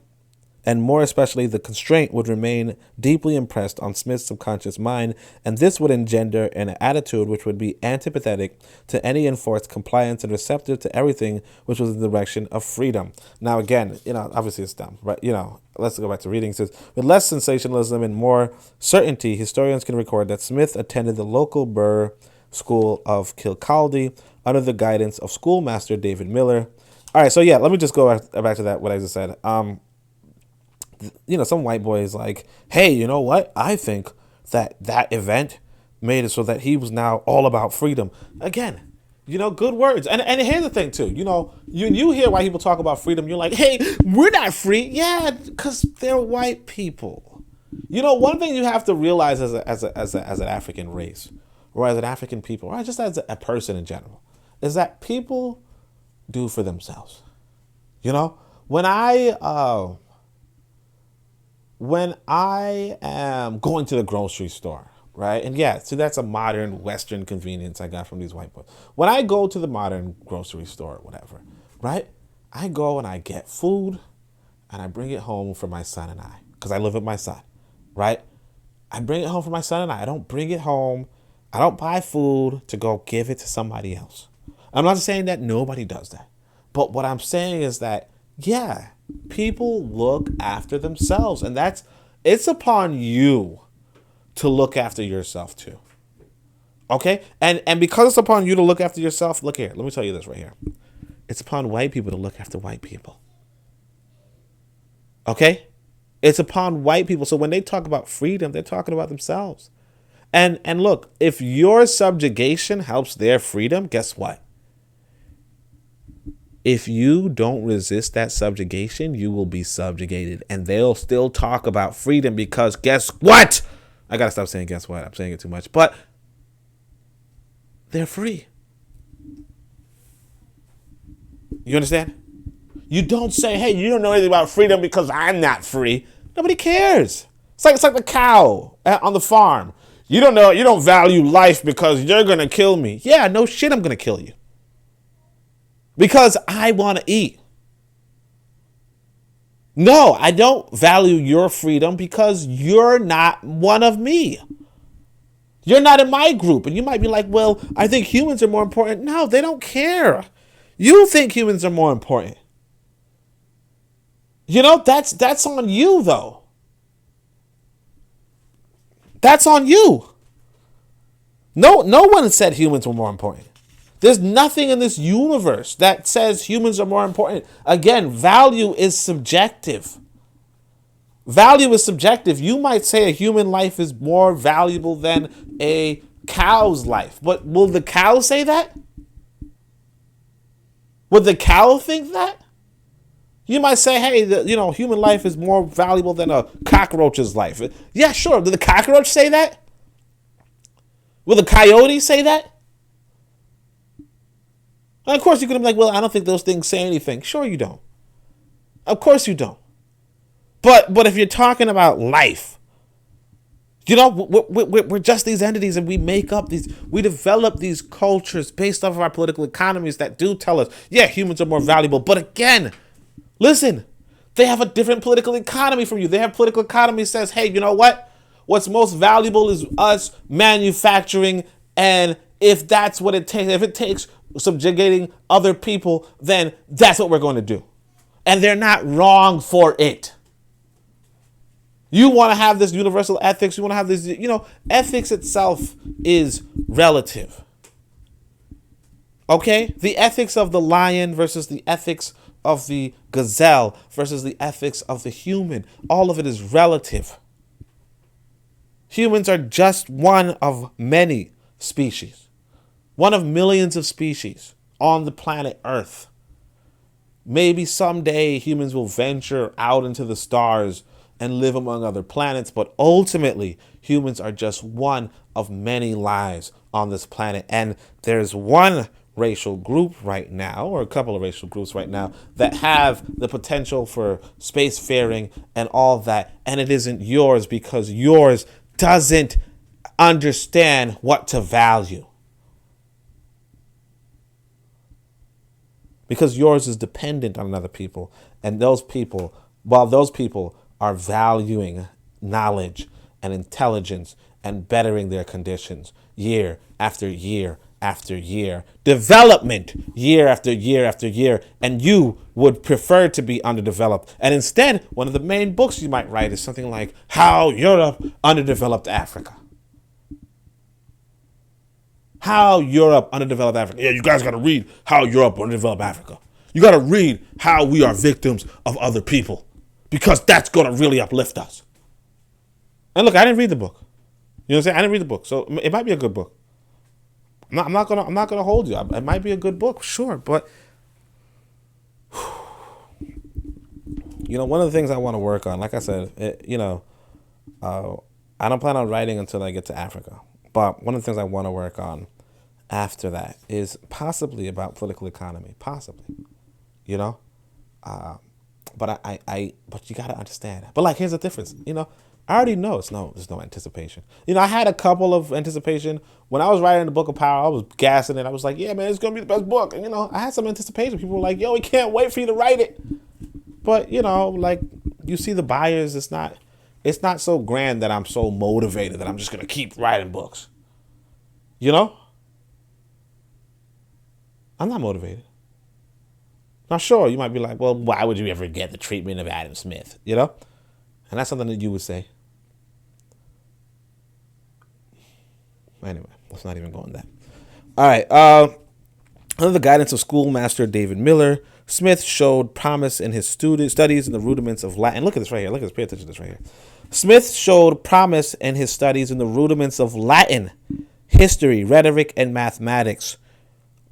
especially the constraint would remain deeply impressed on Smith's subconscious mind, and this would engender an attitude which would be antipathetic to any enforced compliance and receptive to everything which was in the direction of freedom. Now, again, obviously it's dumb, but, let's go back to reading. It says, with less sensationalism and more certainty, historians can record that Smith attended the local Burr School of Kilcaldy under the guidance of schoolmaster David Miller. All right, so yeah, let me just go back to that, what I just said. Some white boy is like, hey, you know what? I think that event made it so that he was now all about freedom. Again, good words. And here's the thing, too. You hear white people talk about freedom. You're like, hey, we're not free. Yeah, because they're white people. One thing you have to realize as an African race, or as an African people, or just as a person in general, is that people do for themselves. when I am going to the grocery store, right? And yeah, so that's a modern Western convenience I got from these white boys. When I go to the modern grocery store or whatever, right? I go and I get food and I bring it home for my son and I, because I live with my son, right? I bring it home for my son and I don't bring it home. I don't buy food to go give it to somebody else. I'm not saying that nobody does that. But what I'm saying is that, yeah, people look after themselves, and it's upon you to look after yourself too. Okay? And because it's upon you to look after yourself, look here, let me tell you this right here. It's upon white people to look after white people. Okay? It's upon white people. So when they talk about freedom, they're talking about themselves. And look, if your subjugation helps their freedom, guess what? If you don't resist that subjugation, you will be subjugated. And they'll still talk about freedom because guess what? I got to stop saying guess what. I'm saying it too much. But they're free. You understand? You don't say, hey, you don't know anything about freedom because I'm not free. Nobody cares. It's like the cow on the farm. You don't value life because you're going to kill me. Yeah, no shit, I'm going to kill you. Because I want to eat. No, I don't value your freedom because you're not one of me. You're not in my group. And you might be like, well, I think humans are more important. No, they don't care. You think humans are more important. You know, that's on you, though. That's on you. No one said humans were more important. There's nothing in this universe that says humans are more important. Again, value is subjective. Value is subjective. You might say a human life is more valuable than a cow's life. But will the cow say that? Would the cow think that? You might say, hey, human life is more valuable than a cockroach's life. Yeah, sure. Did the cockroach say that? Will the coyote say that? And of course, you're going to be like, well, I don't think those things say anything. Sure you don't. Of course you don't. But if you're talking about life, we're just these entities, and we we develop these cultures based off of our political economies that do tell us, yeah, humans are more valuable. But again, listen, they have a different political economy from you. They have political economy says, hey, you know what? What's most valuable is us manufacturing, and if that's what it takes, if it takes subjugating other people, then that's what we're going to do. And they're not wrong for it. You want to have this universal ethics. You want to have this, ethics itself is relative. Okay? The ethics of the lion versus the ethics of the gazelle versus the ethics of the human. All of it is relative. Humans are just one of many species. One of millions of species on the planet Earth. Maybe someday humans will venture out into the stars and live among other planets, but ultimately humans are just one of many lives on this planet. And there's one racial group right now, or a couple of racial groups right now, that have the potential for spacefaring and all that, and it isn't yours because yours doesn't understand what to value. Because yours is dependent on other people. And those people are valuing knowledge and intelligence and bettering their conditions year after year after year. Development year after year after year. And you would prefer to be underdeveloped. And instead, one of the main books you might write is something like How Europe Underdeveloped Africa. How Europe Underdeveloped Africa. Yeah, you guys got to read How Europe Underdeveloped Africa. You got to read How We Are Victims of Other People, because that's going to really uplift us. And look, I didn't read the book. You know what I'm saying? I didn't read the book, so it might be a good book. I'm not gonna hold you. It might be a good book, sure, but one of the things I want to work on, like I said, I don't plan on writing until I get to Africa. But one of the things I want to work on after that is possibly about political economy. Possibly. But but you gotta understand. But like, here's the difference. I already know there's no anticipation. I had a couple of anticipation when I was writing the Book of Power. I was gassing it. I was like, yeah, man, it's gonna be the best book. And I had some anticipation. People were like, yo, we can't wait for you to write it. But like, you see the buyers. It's not so grand that I'm so motivated that I'm just gonna keep writing books. I'm not motivated. Now, sure, you might be like, well, why would you ever get the treatment of Adam Smith? And that's something that you would say. Anyway, let's not even go on that. All right. Under the guidance of schoolmaster David Miller, Smith showed promise in his studies in the rudiments of Latin. Look at this right here. Look at this. Pay attention to this right here. Smith showed promise in his studies in the rudiments of Latin, history, rhetoric, and mathematics.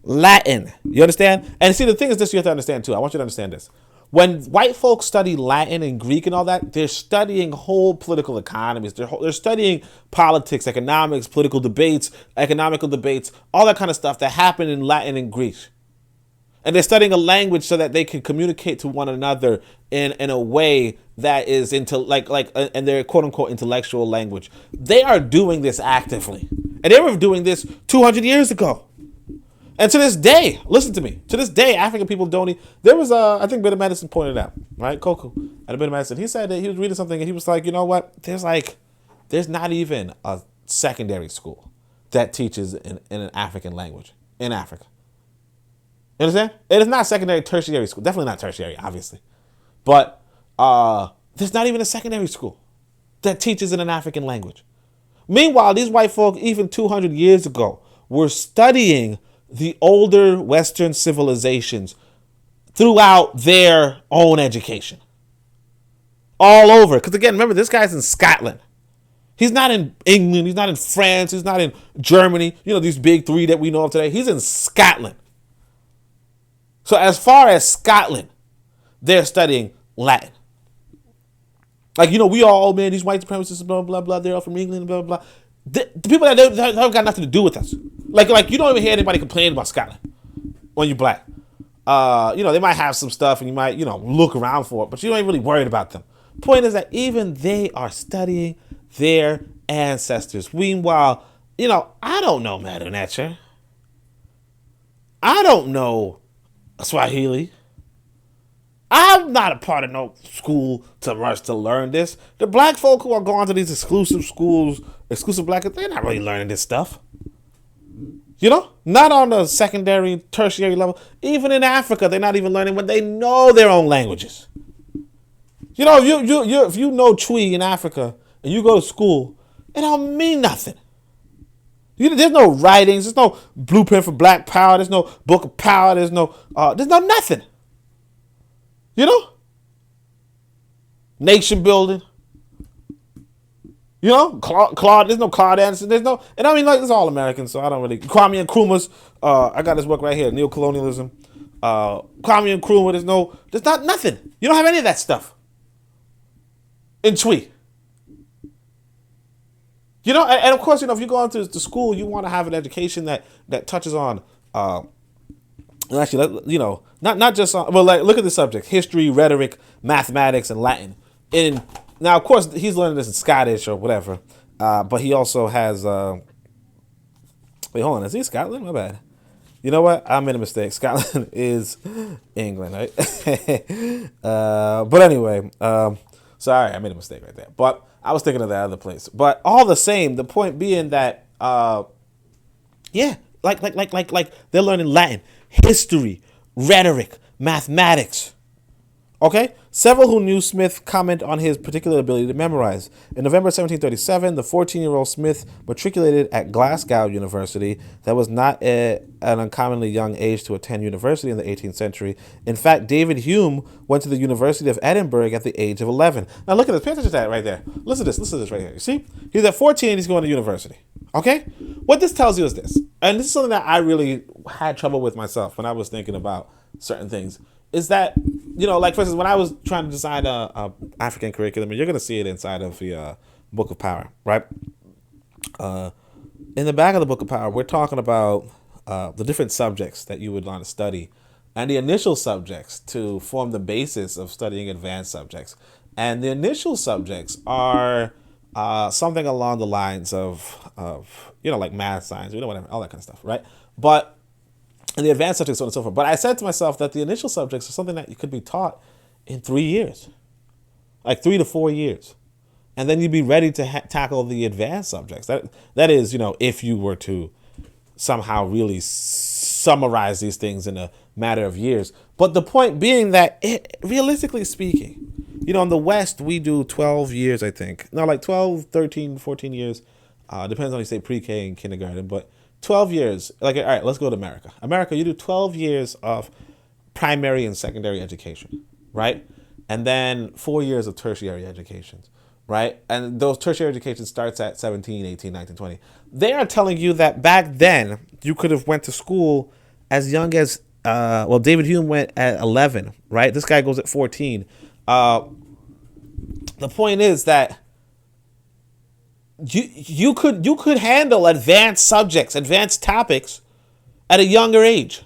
Latin. You understand? And see, the thing is this, you have to understand too. I want you to understand this. When white folks study Latin and Greek and all that, they're studying whole political economies. They're studying politics, economics, political debates, economical debates, all that kind of stuff that happened in Latin and Greek. And they're studying a language so that they can communicate to one another in a way that is and their quote unquote intellectual language. They are doing this actively. And they were doing this 200 years ago. And to this day, listen to me. To this day, African people don't. There was I think Bit of Medicine pointed out, right? Coco at a Bit of Medicine. He said that he was reading something and he was like, you know what? There's not even a secondary school that teaches in an African language in Africa. You understand? It is not secondary, tertiary school. Definitely not tertiary, obviously. But there's not even a secondary school that teaches in an African language. Meanwhile, these white folk, even 200 years ago, were studying the older Western civilizations throughout their own education. All over. Because again, remember, this guy's in Scotland. He's not in England. He's not in France. He's not in Germany. These big three that we know of today. He's in Scotland. So as far as Scotland, they're studying Latin. Like, we all, man, these white supremacists, blah, blah, blah, they're all from England, blah, blah, blah. The people that have got nothing to do with us. Like you don't even hear anybody complain about Scotland when you're black. They might have some stuff and you might, look around for it, but you ain't really worried about them. Point is that even they are studying their ancestors. Meanwhile, I don't know Mother Nature. I don't know Swahili. I'm not a part of no school to rush to learn this. The black folk who are going to these exclusive schools, exclusive black, they're not really learning this stuff. Not on the secondary, tertiary level. Even in Africa, they're not even learning when they know their own languages. If you know Twi in Africa and you go to school, it don't mean nothing. There's no writings. There's no blueprint for Black Power. There's no Book of Power. There's no nothing. Nation building. Claude. There's no Claude Anderson. And I mean, it's all American, so I don't really. Kwame Nkrumah's. I got this book right here, Neocolonialism. Kwame Nkrumah. There's not nothing. You don't have any of that stuff. In Twi. And of course, if you go into the school, you want to have an education that touches on, actually, not just on, well, like, look at the subject: history, rhetoric, mathematics, and Latin. And now, of course, he's learning this in Scottish or whatever, but he also has. Wait, hold on, is he Scotland? My bad. You know what? I made a mistake. Scotland is England, right? But anyway, sorry, I made a mistake right there. But I was thinking of that other place. But all the same, the point being that, like they're learning Latin, history, rhetoric, mathematics. Okay? Several who knew Smith comment on his particular ability to memorize. In November 1737, the 14-year-old Smith matriculated at Glasgow University. That was not an uncommonly young age to attend university in the 18th century. In fact, David Hume went to the University of Edinburgh at the age of 11. Now look at this. Pay attention to that right there. Listen to this right here. You see? He's at 14, he's going to university. Okay? What this tells you is this, and this is something that I really had trouble with myself when I was thinking about certain things, is that, like, for instance, when I was trying to design a African curriculum, and you're going to see it inside of the Book of Power, right? In the back of the Book of Power, we're talking about the different subjects that you would want to study and the initial subjects to form the basis of studying advanced subjects. And the initial subjects are something along the lines of like math, science, whatever, all that kind of stuff, right? But and the advanced subjects, so on and so forth. But I said to myself that the initial subjects are something that you could be taught in 3 years, like 3 to 4 years. And then you'd be ready to tackle the advanced subjects. That is, if you were to somehow really summarize these things in a matter of years. But the point being that, realistically speaking, in the West, we do 12 years, I think. No, like 12, 13, 14 years. Depends on you say pre-K and kindergarten. But 12 years. Like, all right, let's go to America. America, you do 12 years of primary and secondary education, right? And then 4 years of tertiary education, right? And those tertiary education starts at 17, 18, 19, 20. They are telling you that back then, you could have went to school as young as, David Hume went at 11, right? This guy goes at 14. The point is that you could handle advanced subjects, advanced topics at a younger age.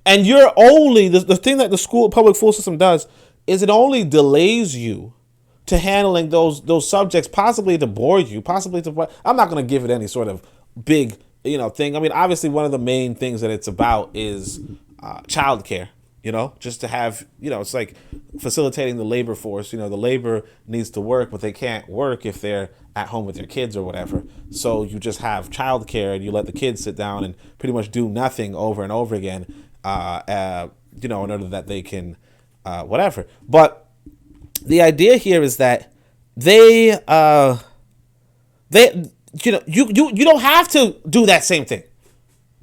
And you're only, the thing that the public school system does is it only delays you to handling those subjects, possibly to bore you, I'm not going to give it any sort of big, thing. I mean, obviously one of the main things that it's about is childcare, just to have, it's like facilitating the labor force. The labor needs to work, but they can't work if they're at home with their kids or whatever. So you just have childcare and you let the kids sit down and pretty much do nothing over and over again, in order that they can, whatever. But the idea here is that you don't have to do that same thing.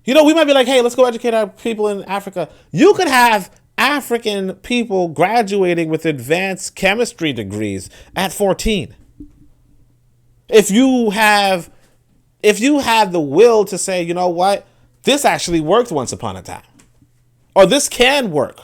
We might be like, hey, let's go educate our people in Africa. You could have African people graduating with advanced chemistry degrees at 14. If you have the will to say, you know what, this actually worked once upon a time, or this can work.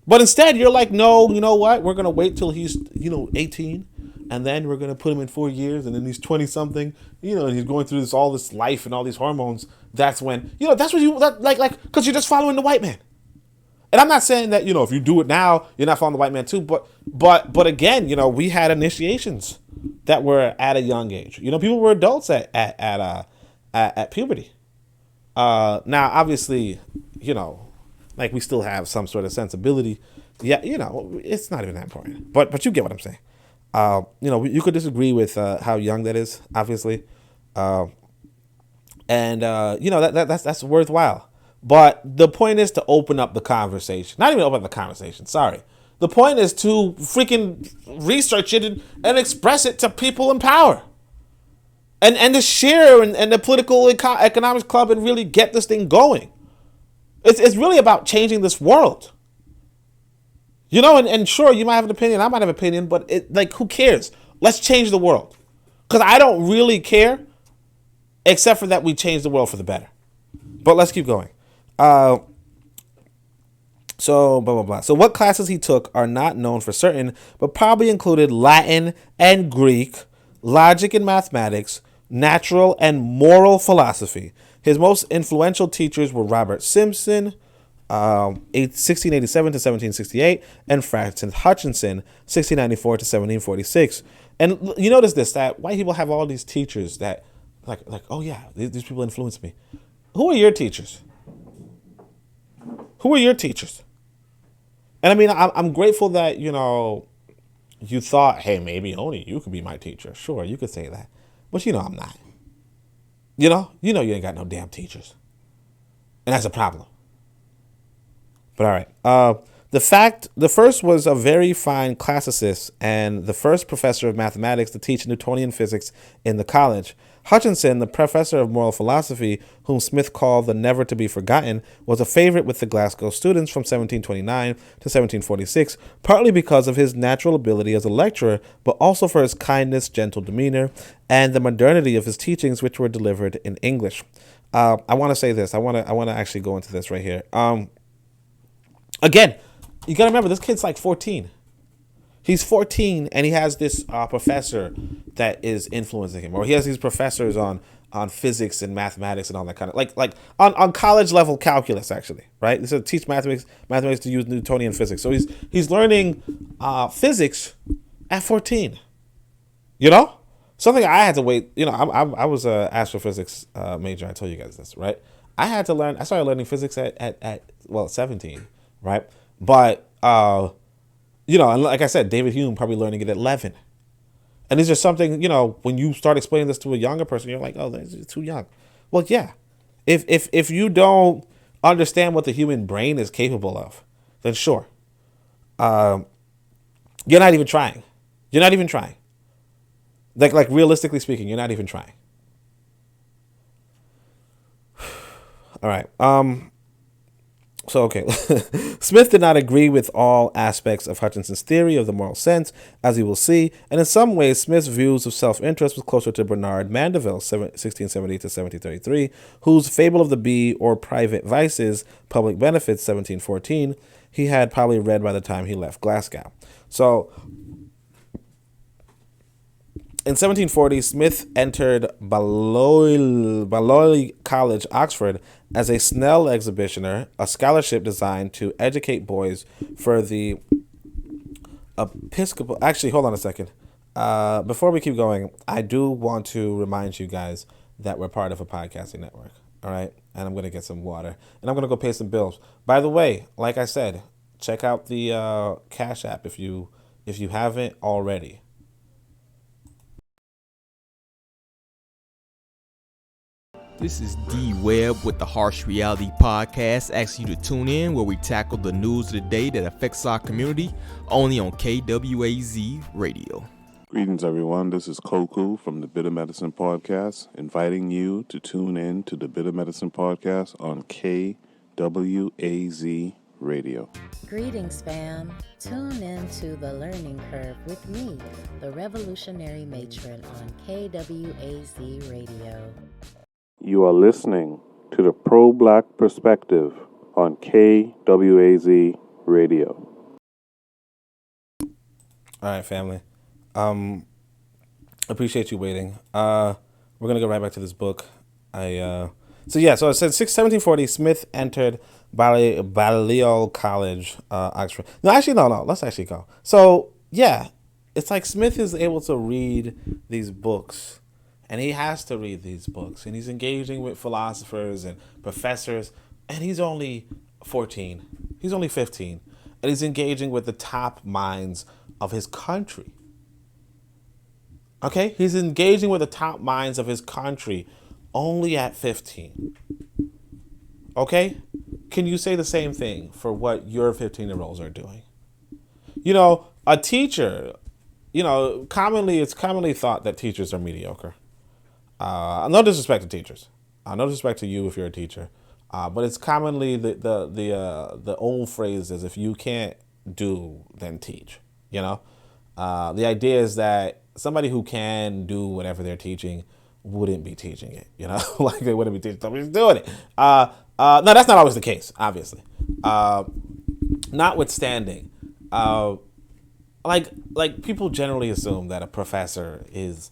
But instead, you're like, no, you know what? We're going to wait till he's, 18, and then we're going to put him in 4 years, and then he's 20-something, and he's going through all this life and all these hormones. That's when, that's what because you're just following the white man. And I'm not saying that, if you do it now, you're not following the white man too. But again, we had initiations that were at a young age. People were adults at puberty. Now, obviously, like we still have some sort of sensibility. Yeah, it's not even that important. But you get what I'm saying. You could disagree with how young that is, obviously. That's worthwhile. But the point is to open up the conversation. Not even open up the conversation, sorry. The point is to freaking research it and express it to people in power. And to share and the political economics club and really get this thing going. It's really about changing this world. And sure, you might have an opinion, I might have an opinion, but who cares? Let's change the world. Because I don't really care, except for that we change the world for the better. But let's keep going. So, blah, blah, blah. So what classes he took are not known for certain, but probably included Latin and Greek, logic and mathematics, natural and moral philosophy. His most influential teachers were Robert Simpson, 1687 to 1768, and Francis Hutchinson, 1694 to 1746. And you notice this, that white people have all these teachers that, like, oh yeah, these people influenced me. Who are your teachers? Who are your teachers? And I mean, I'm grateful that, you thought, hey, maybe only you could be my teacher. Sure, you could say that. But I'm not. You ain't got no damn teachers. And that's a problem. But all right. The first was a very fine classicist and the first professor of mathematics to teach Newtonian physics in the college. Hutchinson, the professor of moral philosophy, whom Smith called the never to be forgotten, was a favorite with the Glasgow students from 1729 to 1746, partly because of his natural ability as a lecturer, but also for his kindness, gentle demeanor, and the modernity of his teachings, which were delivered in English. I want to say this. I want to actually go into this right here. Again, you got to remember, this kid's like 14. He's 14 and he has this professor that is influencing him, or he has these professors on on physics and mathematics and all that kind of like on college level calculus, actually, right? So teach mathematics to use Newtonian physics. So he's learning physics at 14. You know, something I had to wait. You know, I was a astrophysics major. I told you guys this, right? I started learning physics at 17, right? But you know, and like I said, David Hume probably learning it at 11. And it's just something, you know, when you start explaining this to a younger person, you're like, oh, this is too young. Well, yeah. If you don't understand what the human brain is capable of, then sure. You're not even trying. You're not even trying. Like realistically speaking, you're not even trying. All right. So, okay. Smith did not agree with all aspects of Hutchinson's theory of the moral sense, as we will see, and in some ways, Smith's views of self-interest was closer to Bernard Mandeville's 1670 to 1733, whose Fable of the Bee or Private Vices, Public Benefits, 1714, he had probably read by the time he left Glasgow. So, in 1740, Smith entered Balliol College, Oxford, as a Snell exhibitioner, a scholarship designed to educate boys for the Episcopal. Actually, hold on a second. Before we keep going, I do want to remind you guys that we're part of a podcasting network. All right, and I'm gonna get some water, and I'm gonna go pay some bills. By the way, like I said, check out the Cash App if you haven't already. This is D Webb with the Harsh Reality Podcast, asking you to tune in where we tackle the news of the day that affects our community, only on KWAZ Radio. Greetings, everyone. This is Koku from the Bitter Medicine Podcast, inviting you to tune in to the Bitter Medicine Podcast on KWAZ Radio. Greetings, fam. Tune in to The Learning Curve with me, the revolutionary matron on KWAZ Radio. You are listening to the Pro-Black Perspective on KWAZ Radio. All right, family. Appreciate you waiting. We're gonna go right back to this book. So it says 1740. Smith entered Balliol College, Oxford. No, actually, no. Let's actually go. So yeah, it's like Smith is able to read these books. And he has to read these books. And he's engaging with philosophers and professors. And he's only 14. He's only 15. And he's engaging with the top minds of his country. Okay? He's engaging with the top minds of his country only at 15. Okay? Can you say the same thing for what your 15-year-olds are doing? You know, a teacher, you know, it's commonly thought that teachers are mediocre. No disrespect to teachers. No disrespect to you if you're a teacher. But it's commonly the old phrase is, if you can't do, then teach. You know, the idea is that somebody who can do whatever they're teaching wouldn't be teaching it. You know, like they wouldn't be teaching. Somebody's doing it. No, that's not always the case. Obviously, notwithstanding, like people generally assume that a professor is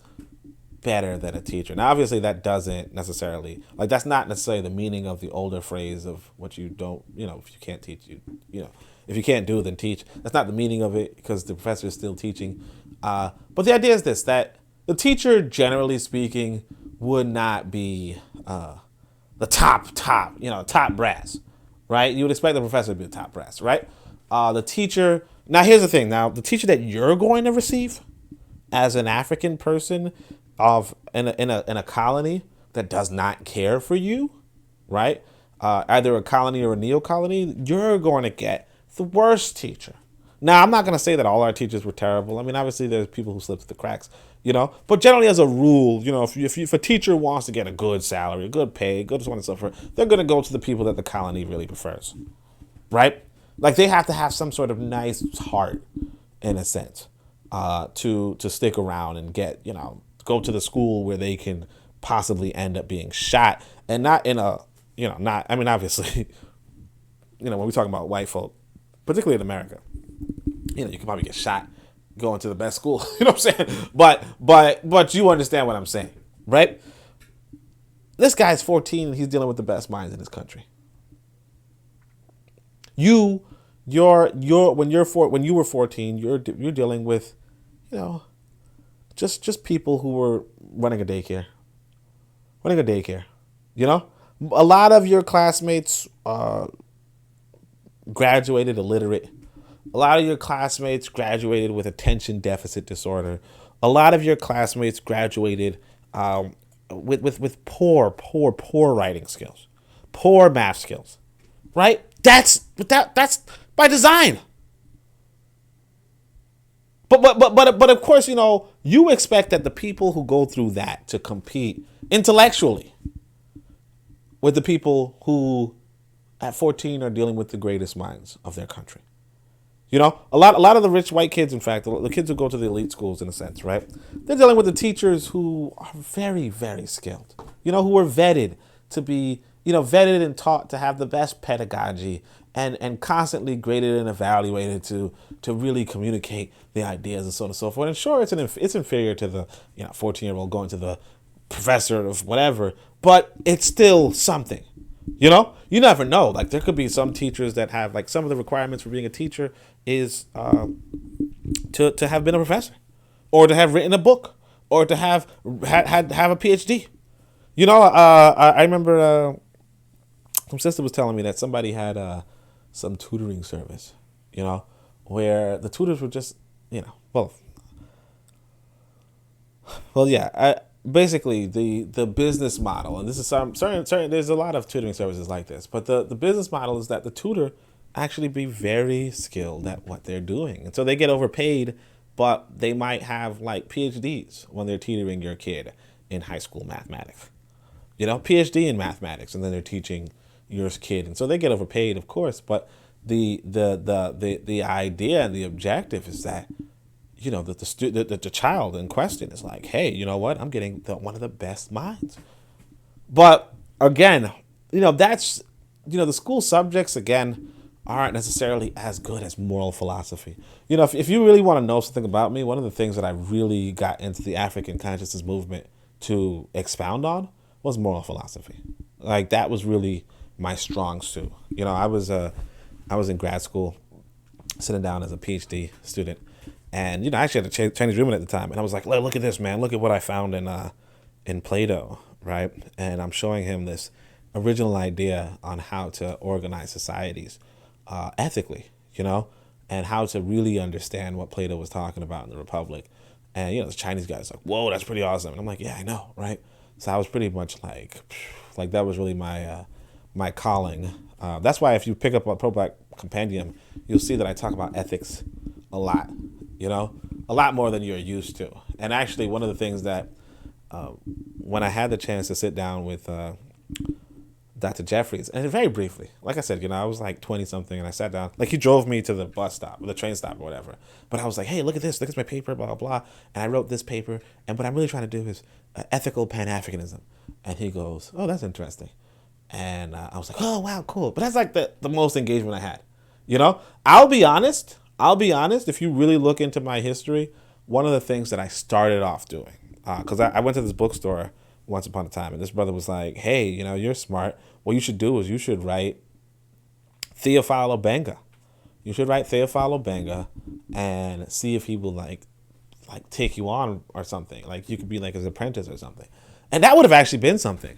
better than a teacher. Now, obviously, that doesn't necessarily, like, that's not necessarily the meaning of the older phrase of what you don't, you know, if you can't teach, you know, if you can't do, then teach. That's not the meaning of it, because the professor is still teaching. But the idea is this, that the teacher, generally speaking, would not be the top brass, right? You would expect the professor to be the top brass, right? The teacher, now here's the thing, now the teacher that you're going to receive as an African person in a colony that does not care for you, right? Either a colony or a neo-colony, you're going to get the worst teacher. Now, I'm not going to say that all our teachers were terrible. I mean, obviously, there's people who slip through the cracks, you know. But generally, as a rule, you know, if a teacher wants to get a good salary, a good pay, good so on and so forth, they're going to go to the people that the colony really prefers, right? Like, they have to have some sort of nice heart, in a sense, to stick around and get, you know, go to the school where they can possibly end up being shot, and not in a, you know, not, I mean, obviously, you know, when we talk about white folk, particularly in America, you know, you can probably get shot going to the best school, you know what I'm saying? But you understand what I'm saying, right? This guy's 14 and he's dealing with the best minds in his country. When you were 14, you're dealing with, just people who were running a daycare. A lot of your classmates graduated illiterate. A lot of your classmates graduated with attention deficit disorder. A lot of your classmates graduated with poor writing skills, poor math skills, right? That's by design. But of course, you expect that the people who go through that to compete intellectually with the people who at 14 are dealing with the greatest minds of their country. A lot of the rich white kids, in fact, the kids who go to the elite schools, in a sense, right? They're dealing with the teachers who are very, very skilled, who are vetted to be, vetted and taught to have the best pedagogy and constantly graded and evaluated to really communicate the ideas and so on and so forth. And sure, it's inferior to the 14-year-old going to the professor of whatever, but it's still something. You never know. Like, there could be some teachers that have, like, some of the requirements for being a teacher is to have been a professor, or to have written a book, or to have a PhD. I remember some sister was telling me that somebody had some tutoring service, where the tutors were just, basically the business model, and this is certain there's a lot of tutoring services like this, but the business model is that the tutor actually be very skilled at what they're doing, and so they get overpaid, but they might have like PhDs when they're tutoring your kid in high school mathematics, PhD in mathematics, and then they're teaching your kid, and so they get overpaid, of course, but the idea and the objective is that that the child in question is like, hey, you know what? I'm getting one of the best minds. But again, that's, the school subjects, again, aren't necessarily as good as moral philosophy. If you really want to know something about me, one of the things that I really got into the African consciousness movement to expound on was moral philosophy. Like, that was really my strong suit. I was in grad school, sitting down as a PhD student. And, I actually had a Chinese roommate at the time. And I was like, look at this, man. Look at what I found in Plato, right? And I'm showing him this original idea on how to organize societies ethically, and how to really understand what Plato was talking about in the Republic. And, the Chinese guy's like, whoa, that's pretty awesome. And I'm like, yeah, I know, right? So I was pretty much like that was really my calling. That's why if you pick up a Pro-Black Compendium, you'll see that I talk about ethics a lot. A lot more than you're used to. And actually, one of the things that when I had the chance to sit down with Dr. Jeffries, and very briefly, like I said, I was like 20 something, and I sat down, like, he drove me to the bus stop or the train stop or whatever. But I was like, hey, look at my paper, blah, blah, blah. And I wrote this paper, and what I'm really trying to do is ethical Pan-Africanism. And he goes, oh, that's interesting. And I was like, oh, wow, cool. But that's like the most engagement I had. I'll be honest, if you really look into my history, one of the things that I started off doing, because I went to this bookstore once upon a time, and this brother was like, hey, you're smart. What you should do is you should write Theophile Obenga. You should write Theophile Obenga and see if he will like take you on or something. Like, you could be like his apprentice or something. And that would have actually been something.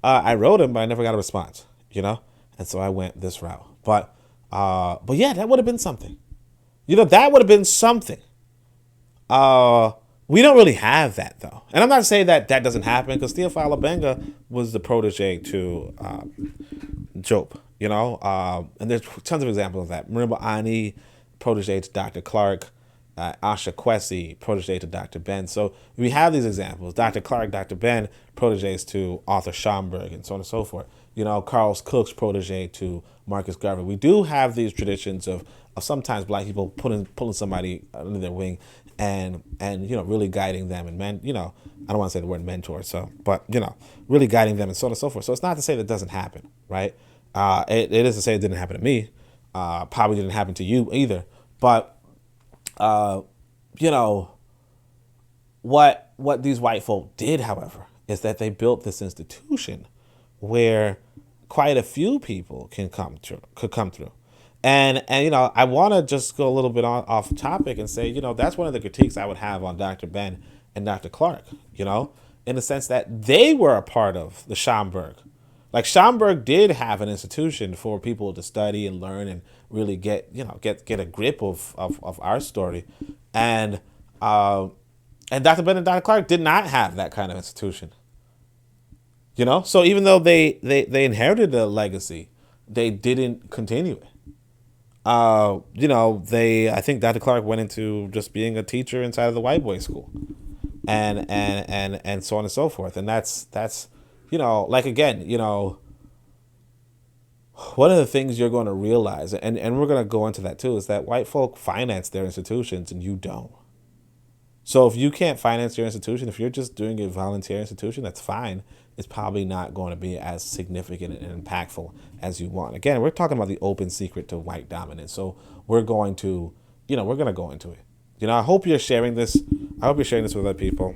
I wrote him, but I never got a response, and so I went this route. But yeah, that would have been something. That would have been something. We don't really have that, though. And I'm not saying that doesn't happen, because Theophile Obenga was the protege to Job, and there's tons of examples of that. Marimba Ani, protege to Dr. Clark, Asha Kwesi, protege to Dr. Ben. So we have these examples. Dr. Clark, Dr. Ben, proteges to Arthur Schomburg, and so on and so forth. Carl Cook's protege to Marcus Garvey. We do have these traditions of sometimes black people pulling somebody under their wing and really guiding them, and I don't want to say the word mentor, but really guiding them, and so on and so forth. So it's not to say that doesn't happen, right? It is to say it didn't happen to me. Probably didn't happen to you either. But what these white folk did, however, is that they built this institution where quite a few people could come through. And I want to just go a little bit off topic and say, that's one of the critiques I would have on Dr. Ben and Dr. Clark, in the sense that they were a part of the Schomburg. Like Schomburg did have an institution for people to study and learn and really get a grip of our story. And Dr. Ben and Dr. Clark did not have that kind of institution. So even though they inherited the legacy, they didn't continue it. I think Dr. Clark went into just being a teacher inside of the white boys' school, and so on and so forth. And that's one of the things you're going to realize, and we're going to go into that too, is that white folk finance their institutions and you don't. So if you can't finance your institution, if you're just doing a volunteer institution, that's fine. It's probably not going to be as significant and impactful as you want. Again, we're talking about the open secret to white dominance. So we're going to go into it. I hope you're sharing this. I hope you're sharing this with other people.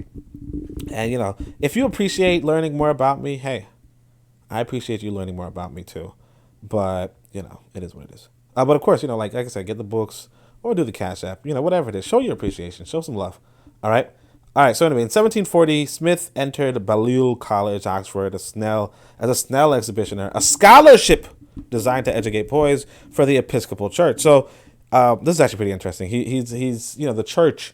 And, if you appreciate learning more about me, hey, I appreciate you learning more about me too. But, it is what it is. But of course, like I said, get the books or do the Cash App, whatever it is. Show your appreciation. Show some love. All right. So anyway, in 1740, Smith entered Balliol College, Oxford, as a Snell exhibitioner, a scholarship designed to educate boys for the Episcopal Church. So this is actually pretty interesting. He's the church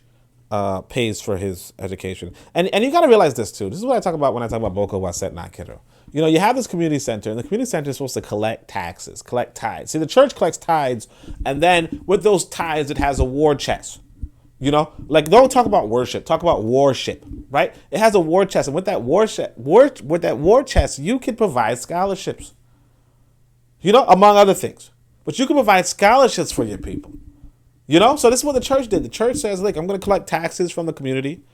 pays for his education, and you got to realize this too. This is what I talk about when I talk about Boko Waset Nakiro. You have this community center, and the community center is supposed to collect taxes, collect tithes. See, the church collects tithes, and then with those tithes, it has a war chest. Don't talk about worship, talk about warship, right? It has a war chest, and with that war chest, you can provide scholarships, among other things. But you can provide scholarships for your people, So this is what the church did. The church says, look, I'm going to collect taxes from the community,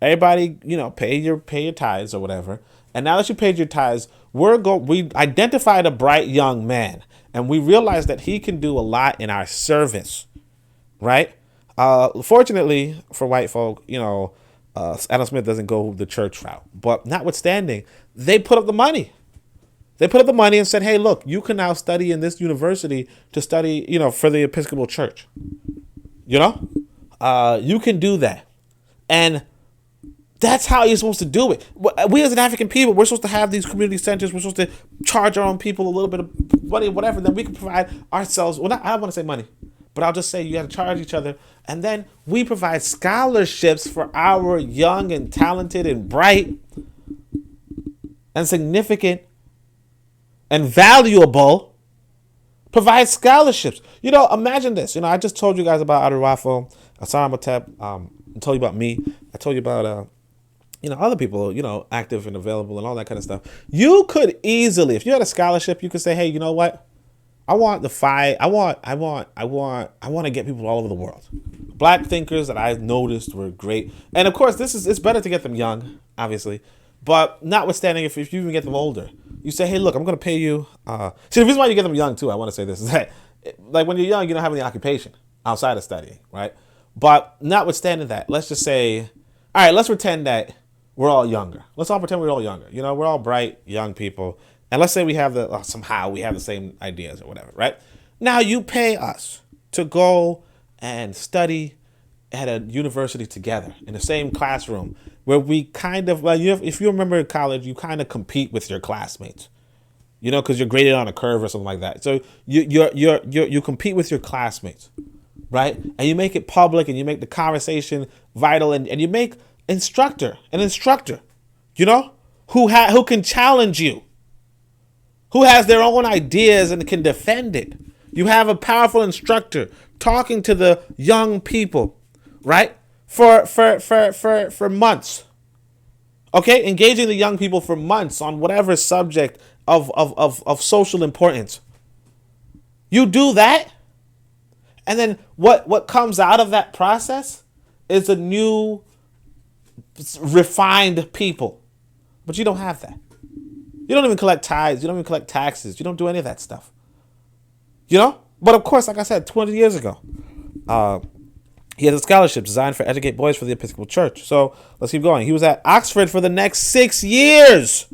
Everybody, pay your tithes or whatever. And now that you paid your tithes, we identified a bright young man, and we realized that he can do a lot in our service, right? Fortunately for white folk, Adam Smith doesn't go the church route. But notwithstanding, they put up the money. They put up the money and said, hey, look, you can now study in this university to study, for the Episcopal Church. You can do that. And that's how you're supposed to do it. We as an African people, we're supposed to have these community centers. We're supposed to charge our own people a little bit of money, whatever. Then we can provide ourselves. Well, I don't want to say money, but I'll just say you have to charge each other. And then we provide scholarships for our young and talented and bright and significant and valuable. Provide scholarships. Imagine this. I just told you guys about Adarwafo, Asara Matep. I told you about me. I told you about other people, active and available and all that kind of stuff. You could easily, if you had a scholarship, you could say, hey, you know what? I want to get people all over the world. Black thinkers that I noticed were great. And of course, it's better to get them young, obviously. But notwithstanding, if you even get them older, you say, hey, look, I'm going to pay you. See, the reason why you get them young, too, I want to say this, is that, like, when you're young, you don't have any occupation outside of studying, right? But notwithstanding that, let's just say, all right, let's pretend that we're all younger. Let's all pretend we're all younger. We're all bright, young people. And let's say we have somehow we have the same ideas or whatever, right? Now you pay us to go and study at a university together in the same classroom where we kind of, if you remember in college, you kind of compete with your classmates, because you're graded on a curve or something like that. So you compete with your classmates, right? And you make it public and you make the conversation vital and you make an instructor, who can challenge you, who has their own ideas and can defend it. You have a powerful instructor talking to the young people, right? For months. Okay, engaging the young people for months on whatever subject of social importance. You do that, and then what comes out of that process is a new, refined people. But you don't have that. You don't even collect tithes. You don't even collect taxes. You don't do any of that stuff. But of course, like I said, 20 years ago, He has a scholarship designed for educate boys for the Episcopal Church. So let's keep going. He was at Oxford for the next 6 years,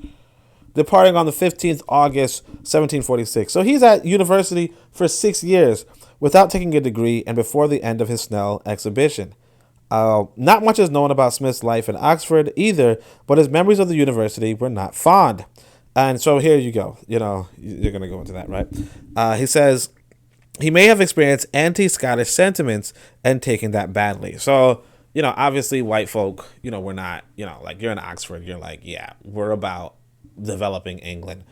departing on the 15th August 1746. So he's at university for 6 years without taking a degree and before the end of his Snell exhibition. Not much is known about Smith's life in Oxford either, but his memories of the university were not fond. And so here you go. You know, you're going to go into that, right? He says he may have experienced anti-Scottish sentiments and taken that badly. So, you know, obviously white folk, you know, we're not, you know, like you're in Oxford, you're like, yeah, we're about developing England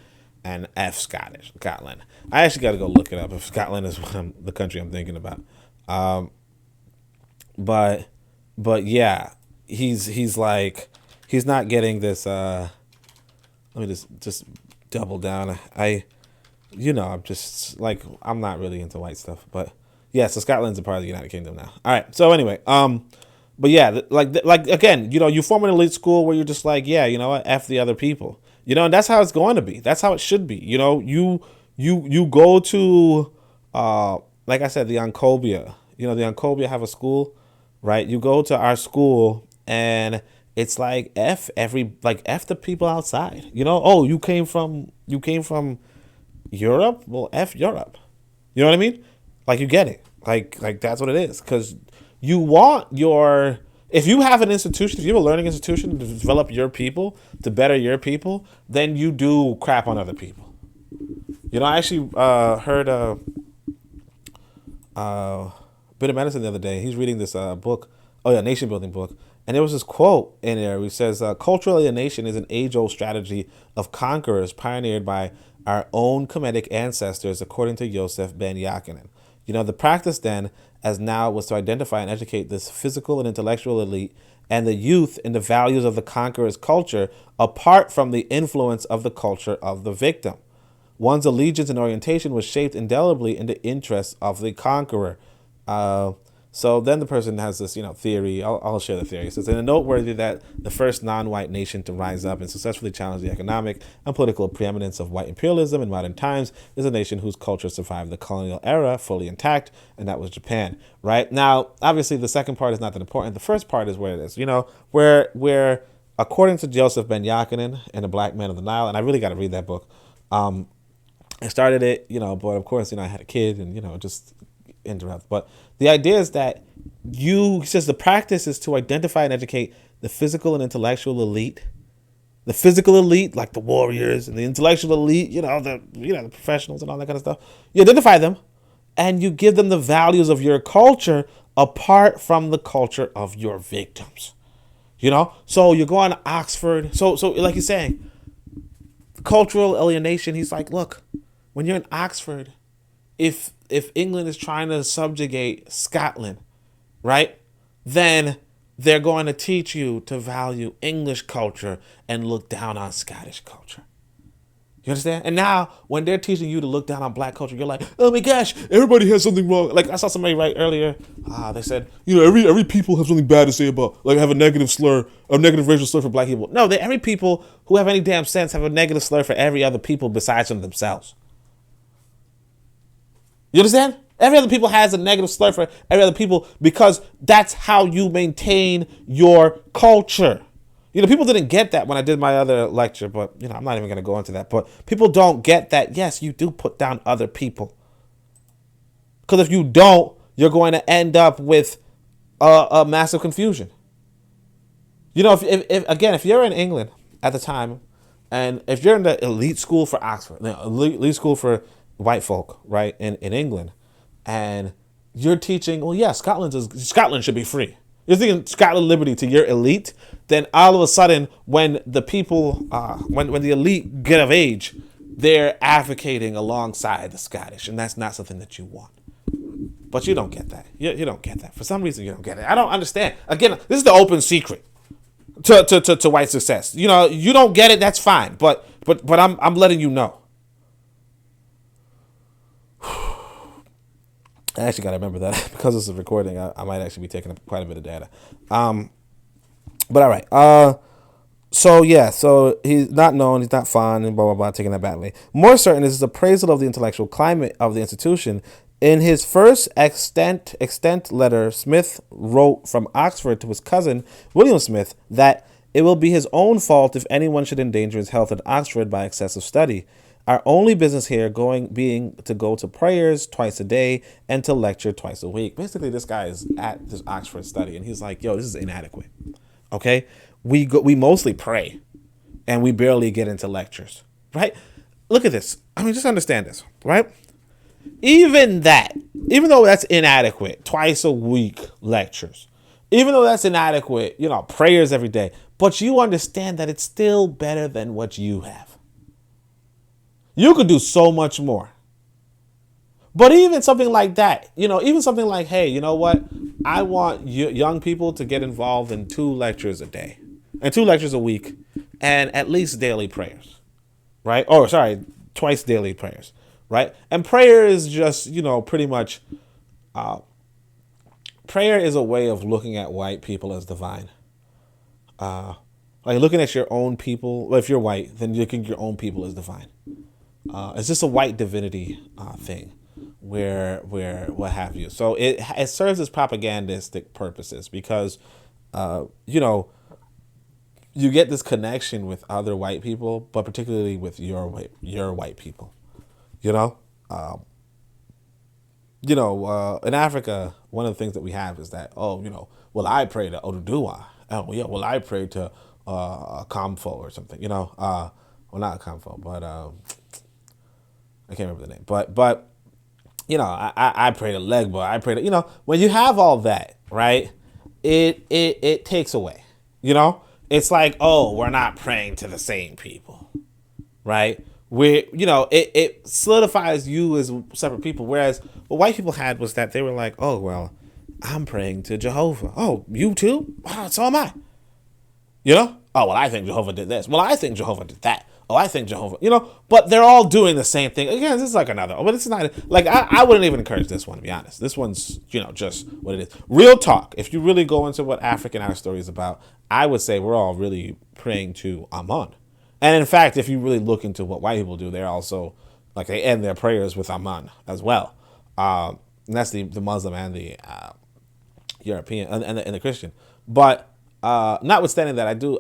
and Scotland. I actually got to go look it up if Scotland is the country I'm thinking about. But yeah, he's like, he's not getting this, let me just double down. I'm just like, I'm not really into white stuff, but yeah, so Scotland's a part of the United Kingdom now. All right. So anyway, but yeah, like again, you know, you form an elite school where you're just like, yeah, you know what, F the other people, you know, and that's how it's going to be. That's how it should be. You know, you go to, like I said, the Oncobia, you know, the Oncobia have a school, right? You go to our school and it's like F the people outside, you know? Oh, you came from Europe? Well, F Europe. You know what I mean? Like, you get it. Like that's what it is. Because you want if you have an institution, if you have a learning institution to develop your people, to better your people, then you do crap on other people. You know, I actually heard a bit of medicine the other day. He's reading this book, nation building book. And there was this quote in there which says, cultural alienation is an age-old strategy of conquerors pioneered by our own Kemetic ancestors, according to Yosef ben Yakinen. You know, the practice then, as now, was to identify and educate this physical and intellectual elite and the youth in the values of the conqueror's culture, apart from the influence of the culture of the victim. One's allegiance and orientation was shaped indelibly in the interests of the conqueror. So then the person has this, you know, theory. I'll share the theory. It says, "In a noteworthy that the first non-white nation to rise up and successfully challenge the economic and political preeminence of white imperialism in modern times is a nation whose culture survived the colonial era fully intact, and that was Japan." Right? Now, obviously, the second part is not that important. The first part is where it is. You know, where according to Joseph Ben Yakinen and the Black Man of the Nile, and I really got to read that book. I started it, you know, but of course, you know, I had a kid, and you know, just interrupt. But the idea is that he says the practice is to identify and educate the physical and intellectual elite. The physical elite, like the warriors, and the intellectual elite, the professionals and all that kind of stuff. You identify them and you give them the values of your culture apart from the culture of your victims. You know? So you're going to Oxford. So like he's saying, cultural alienation, he's like, look, when you're in Oxford, if England is trying to subjugate Scotland, right, then they're going to teach you to value English culture and look down on Scottish culture. You understand? And now when they're teaching you to look down on black culture, you're like, oh my gosh, everybody has something wrong. Like I saw somebody write earlier, they said, you know, every people have something bad to say about, like, have a negative slur, a negative racial slur for black people. No, every people who have any damn sense have a negative slur for every other people besides from themselves. You understand? Every other people has a negative slur for every other people because that's how you maintain your culture. You know, people didn't get that when I did my other lecture, but, you know, I'm not even going to go into that. But people don't get that, yes, you do put down other people. Because if you don't, you're going to end up with a massive confusion. You know, if you're in England at the time, and if you're in the elite school for Oxford, the elite school for white folk, right, in England, and you're teaching, well, yeah, Scotland should be free. You're thinking Scotland liberty to your elite, then all of a sudden, when the people, when the elite get of age, they're advocating alongside the Scottish, and that's not something that you want. But you don't get that. You don't get that. For some reason, you don't get it. I don't understand. Again, this is the open secret to white success. You know, you don't get it, that's fine. But I'm letting you know. I actually got to remember that because this is recording. I might actually be taking up quite a bit of data. But all right. So he's not known, he's not fond, and blah, blah, blah, taking that badly. More certain is his appraisal of the intellectual climate of the institution In his first extant letter, Smith wrote from Oxford to his cousin, William Smith, that it will be his own fault if anyone should endanger his health at Oxford by excessive study. Our only business here being to go to prayers twice a day and to lecture twice a week. Basically, this guy is at this Oxford study, and he's like, yo, this is inadequate. Okay? We mostly pray, and we barely get into lectures, right? Look at this. I mean, just understand this, right? Even though that's inadequate, twice a week lectures, even though that's inadequate, prayers every day, but you understand that it's still better than what you have. You could do so much more. But even something like that, even something like, hey, you know what? I want young people to get involved in 2 lectures a day and 2 lectures a week and at least daily prayers, right? Twice daily prayers, right? And prayer is just, pretty much, prayer is a way of looking at white people as divine. Like looking at your own people. Well, if you're white, then looking at your own people as divine. It's just a white divinity thing, where what have you. So it serves as propagandistic purposes because, you get this connection with other white people, but particularly with your white people. In Africa, one of the things that we have is that, I pray to Oduduwa. Oh yeah, I pray to Kamfo or something. Not Kamfo, but I can't remember the name. But I pray to Legba. I pray to when you have all that, right? It takes away. It's like, oh, we're not praying to the same people, right? It solidifies you as separate people. Whereas what white people had was that they were like, oh, well, I'm praying to Jehovah. Oh, you too? So am I. Oh, well, I think Jehovah did this. Well, I think Jehovah did that. Oh, I think Jehovah, but they're all doing the same thing. Again, this is like another, but it's not, like, I wouldn't even encourage this one, to be honest. This one's, just what it is. Real talk. If you really go into what African Ourstory is about, I would say we're all really praying to Amun. And in fact, if you really look into what white people do, they're also, like, they end their prayers with Amun as well. And that's the Muslim and the European and the Christian. But notwithstanding that, I do,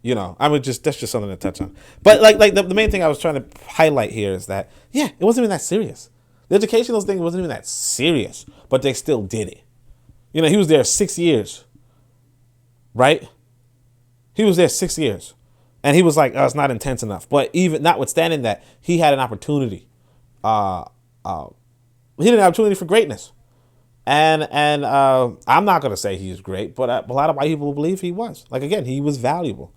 that's just something to touch on. But like the main thing I was trying to highlight here is that, it wasn't even that serious. The educational thing wasn't even that serious, but they still did it. He was there 6 years, right? He was there 6 years. And he was like, oh, it's not intense enough. But even notwithstanding that, he had an opportunity. He had an opportunity for greatness. And I'm not going to say he's great, but a lot of white people believe he was. Like, again, he was valuable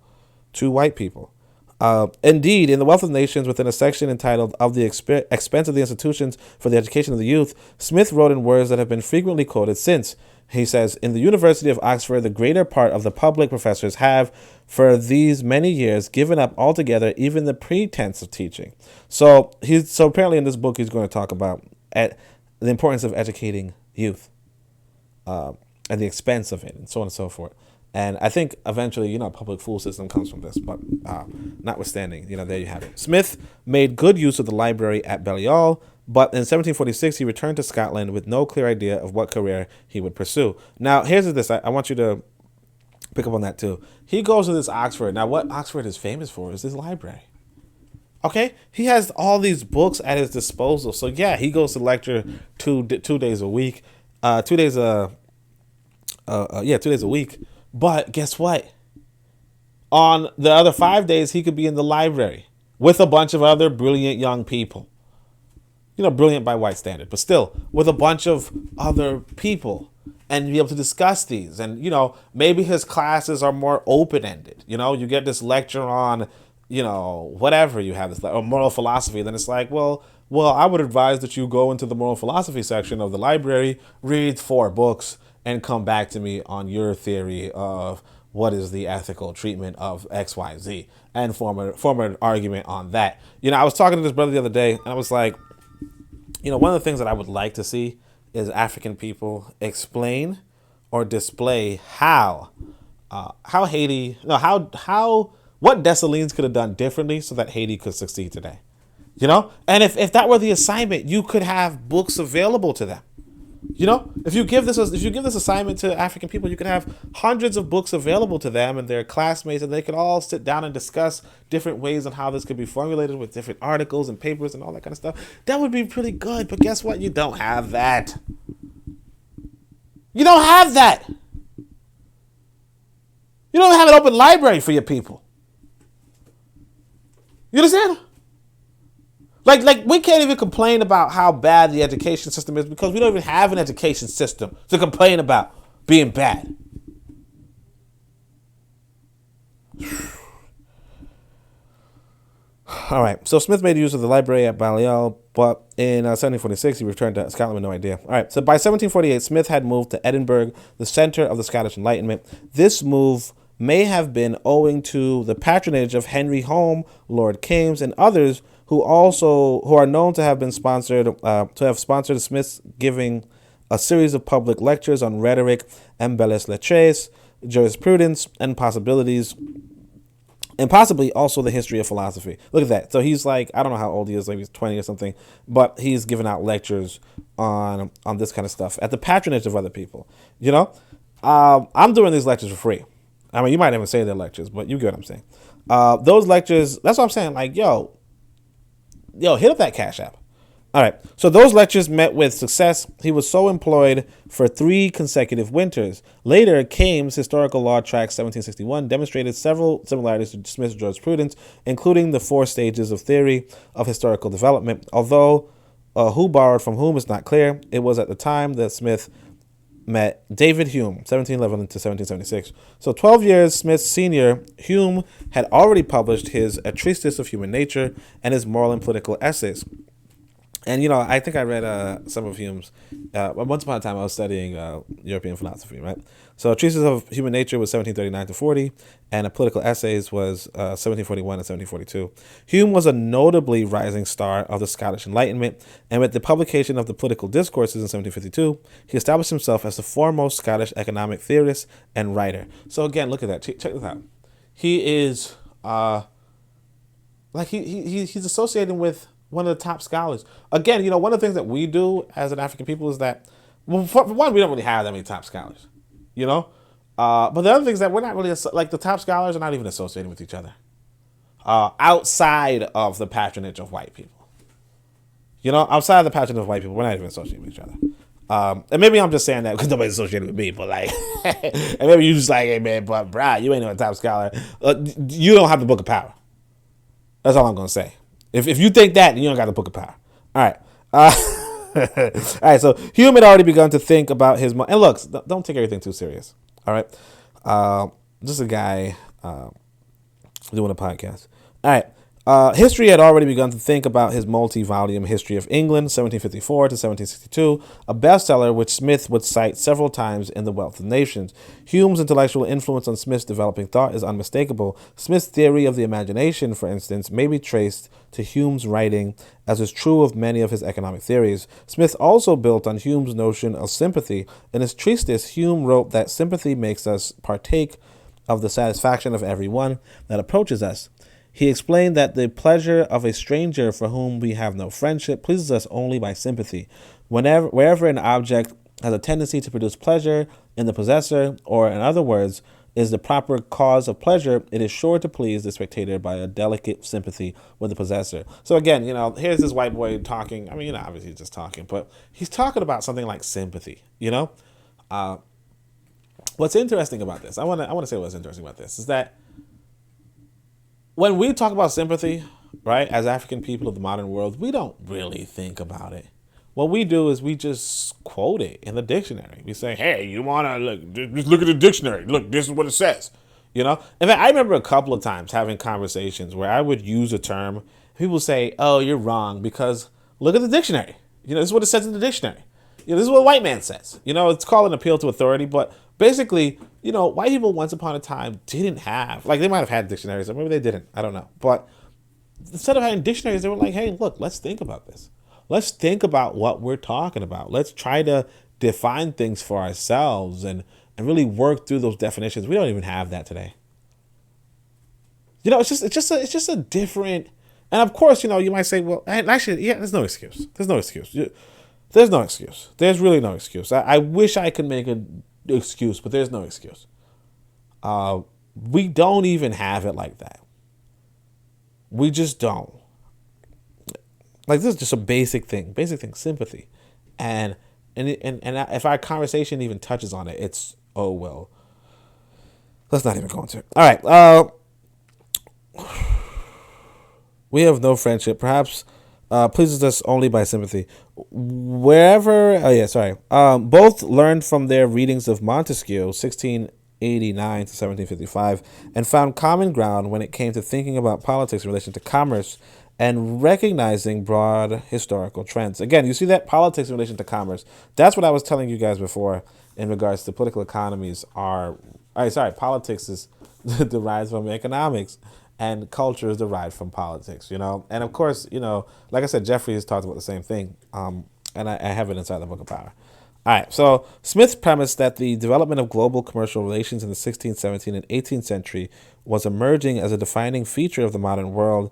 to white people. Indeed, in The Wealth of Nations, within a section entitled Of the Expense of the Institutions for the Education of the Youth, Smith wrote in words that have been frequently quoted since. He says, in the University of Oxford, the greater part of the public professors have, for these many years, given up altogether even the pretense of teaching. So apparently in this book, he's going to talk about the importance of educating youth and the expense of it and so on and so forth. And I think eventually, public school system comes from this, but notwithstanding, there you have it. Smith made good use of the library at Balliol, but in 1746, he returned to Scotland with no clear idea of what career he would pursue. Now, here's this. I want you to pick up on that too. He goes to this Oxford. Now, what Oxford is famous for is his library. Okay? He has all these books at his disposal. So, yeah, he goes to lecture 2 days a week. 2 days a week. But guess what? On the other 5 days, he could be in the library with a bunch of other brilliant young people. Brilliant by white standard, but still with a bunch of other people and be able to discuss these. And, maybe his classes are more open-ended. You get this lecture on, whatever you have, this moral philosophy. Then it's like, well, I would advise that you go into the moral philosophy section of the library, read 4 books, and come back to me on your theory of what is the ethical treatment of XYZ and form an argument on that. I was talking to this brother the other day, and I was like, one of the things that I would like to see is African people explain or display what Dessalines could have done differently so that Haiti could succeed today. You know, and if that were the assignment, you could have books available to them. You know, if you give this assignment to African people, you could have hundreds of books available to them and their classmates, and they could all sit down and discuss different ways on how this could be formulated with different articles and papers and all that kind of stuff. That would be pretty good. But guess what? You don't have that. You don't have that. You don't have an open library for your people. You understand? Like we can't even complain about how bad the education system is because we don't even have an education system to complain about being bad. All right, so Smith made use of the library at Balliol, but in 1746 he returned to Scotland with no idea. All right, so by 1748 Smith had moved to Edinburgh, the center of the Scottish Enlightenment. This move may have been owing to the patronage of Henry Home, Lord Kames, and others who are known to have been sponsored Smith's giving a series of public lectures on rhetoric, embellish lettres, jurisprudence, and possibilities, and possibly also the history of philosophy. Look at that. So he's like, I don't know how old he is, like he's 20 or something, but he's giving out lectures on this kind of stuff at the patronage of other people. You know, I'm doing these lectures for free. I mean, you might even say they're lectures, but you get what I'm saying. Those lectures, that's what I'm saying. Like, yo, hit up that Cash App. All right. So those lectures met with success. He was so employed for 3 consecutive winters. Later, Kames' Historical Law Tract 1761 demonstrated several similarities to Smith's jurisprudence, including the 4 stages of theory of historical development. Although who borrowed from whom is not clear, it was at the time that Smith met David Hume, 1711 to 1776. So 12 years Smith's senior, Hume had already published his A Treatise of Human Nature and his Moral and Political Essays. And, you know, I think I read some of Hume's. Once upon a time, I was studying European philosophy, right? So A Treatise of Human Nature was 1739 to 40, and A Political Essays was 1741 and 1742. Hume was a notably rising star of the Scottish Enlightenment, and with the publication of the Political Discourses in 1752, he established himself as the foremost Scottish economic theorist and writer. So again, look at that. Check this out. He is, he's associated with one of the top scholars. Again, you know, one of the things that we do as an African people is that, well, for one, we don't really have that many top scholars, you know? But the other thing is that we're not really, like, the top scholars are not even associated with each other outside of the patronage of white people. You know, outside of the patronage of white people, we're not even associated with each other. And maybe I'm just saying that because nobody's associated with me, but like, and maybe you're just like, hey man, but brah, you ain't no top scholar. You don't have the Book of Power. That's all I'm going to say. If you think that, then you don't got the Book of Power. All right. All right. So Hume had already begun to think about his. And look, don't take everything too serious. All right. Just a guy doing a podcast. All right. History had already begun to think about his multi-volume History of England, 1754 to 1762, a bestseller which Smith would cite several times in The Wealth of Nations. Hume's intellectual influence on Smith's developing thought is unmistakable. Smith's theory of the imagination, for instance, may be traced to Hume's writing, as is true of many of his economic theories. Smith also built on Hume's notion of sympathy. In his treatise, Hume wrote that sympathy makes us partake of the satisfaction of everyone that approaches us. He explained that the pleasure of a stranger for whom we have no friendship pleases us only by sympathy. Wherever an object has a tendency to produce pleasure in the possessor, or in other words, is the proper cause of pleasure, it is sure to please the spectator by a delicate sympathy with the possessor. So again, you know, here's this white boy talking. I mean, you know, obviously he's just talking, but he's talking about something like sympathy, you know? What's interesting about this, I want to say what's interesting about this, is that when we talk about sympathy, right, as African people of the modern world, we don't really think about it. What we do is we just quote it in the dictionary. We say, hey, you want to just look at the dictionary. Look, this is what it says. You know? In fact, I remember a couple of times having conversations where I would use a term. People say, oh, you're wrong because look at the dictionary. You know, this is what it says in the dictionary. You know, this is what a white man says. You know, it's called an appeal to authority, but basically, you know, white people once upon a time didn't have, like, they might have had dictionaries, or maybe they didn't. I don't know. But instead of having dictionaries, they were like, hey, look, let's think about this. Let's think about what we're talking about. Let's try to define things for ourselves and really work through those definitions. We don't even have that today. You know, it's just a different And of course, you might say, well, and actually, yeah, there's no excuse. There's no excuse. There's no excuse. There's really no excuse. I wish I could make an excuse, but there's no excuse. We don't even have it like that. We just don't. Like, this is just a basic thing, sympathy. And if our conversation even touches on it, it's, oh, well, let's not even go into it. All right. We have no friendship. Perhaps pleases us only by sympathy. Both learned from their readings of Montesquieu, 1689 to 1755, and found common ground when it came to thinking about politics in relation to commerce and recognizing broad historical trends. Again, you see that politics in relation to commerce. That's what I was telling you guys before in regards to political economies politics is derived from economics and culture is derived from politics, And of course, like I said, Jeffrey has talked about the same thing. And I have it inside the Book of Power. All right, so Smith premised that the development of global commercial relations in the 16th, 17th, and 18th century was emerging as a defining feature of the modern world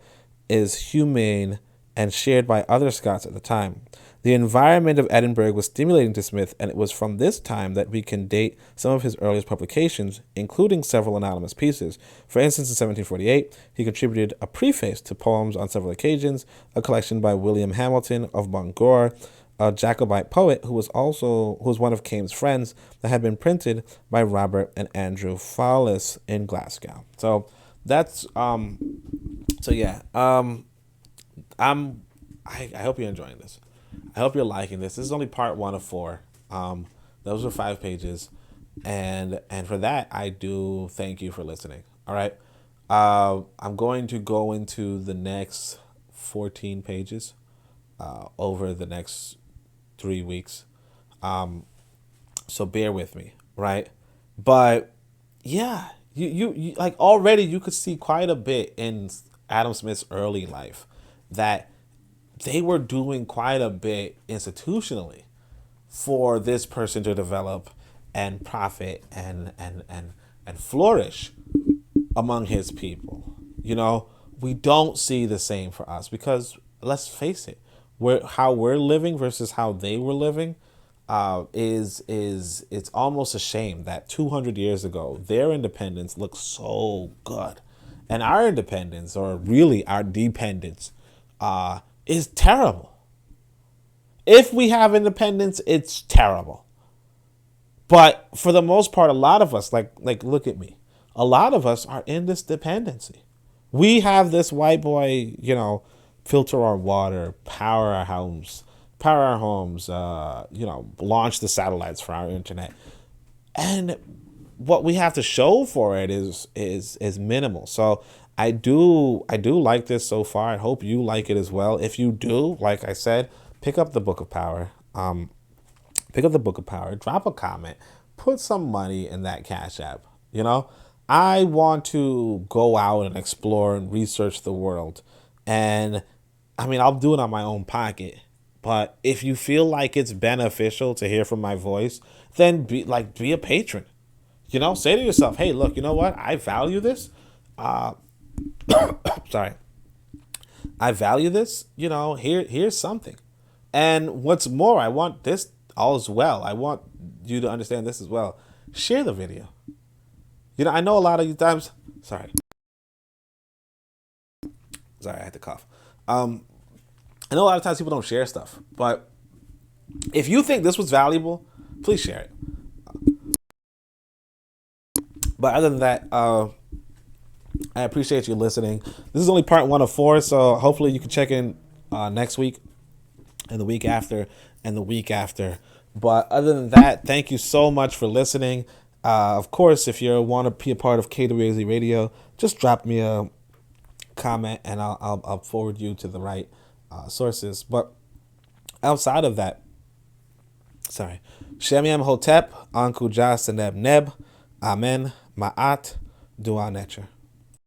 is humane and shared by other Scots at the time. The environment of Edinburgh was stimulating to Smith, and it was from this time that we can date some of his earliest publications, including several anonymous pieces. For instance, in 1748, he contributed a preface to poems on several occasions, a collection by William Hamilton of Bangor, a Jacobite poet who was one of Kane's friends, that had been printed by Robert and Andrew Fowlis in Glasgow. So that's I hope you're enjoying this. I hope you're liking this. This is only part 1 of 4. Those are 5 pages, and for that I do thank you for listening. All right, I'm going to go into the next 14 pages over the next 3 weeks. So bear with me, right? But yeah, you like already you could see quite a bit in Adam Smith's early life that they were doing quite a bit institutionally for this person to develop and profit and flourish among his people. We don't see the same for us because let's face it, how we're living versus how they were living it's almost a shame that 200 years ago their independence looked so good, and our independence, or really our dependence, is terrible. If we have independence, it's terrible. But for the most part, a lot of us, like look at me, a lot of us are in this dependency. We have this white boy, filter our water, power our homes, launch the satellites for our internet. And what we have to show for it is minimal. So I do like this so far. I hope you like it as well. If you do, like I said, pick up the Book of Power. Drop a comment, put some money in that Cash App. I want to go out and explore and research the world. And I'll do it on my own pocket. But if you feel like it's beneficial to hear from my voice, then be a patron. Say to yourself, hey, look, you know what? I value this. Sorry. I value this. Here's something. And what's more, I want this all as well. I want you to understand this as well. Share the video. I know a lot of you times. Sorry, I had to cough. I know a lot of times people don't share stuff, but if you think this was valuable, please share it. But other than that, I appreciate you listening. This is only part 1 of 4, so hopefully you can check in next week and the week after and the week after. But other than that, thank you so much for listening. Of course, if you want to be a part of KWAZ Radio, just drop me a comment and I'll forward you to the right sources. But outside of that, Shem Hotep, Anku Jas Neb Neb, Amen, Ma'at, Dua Necher.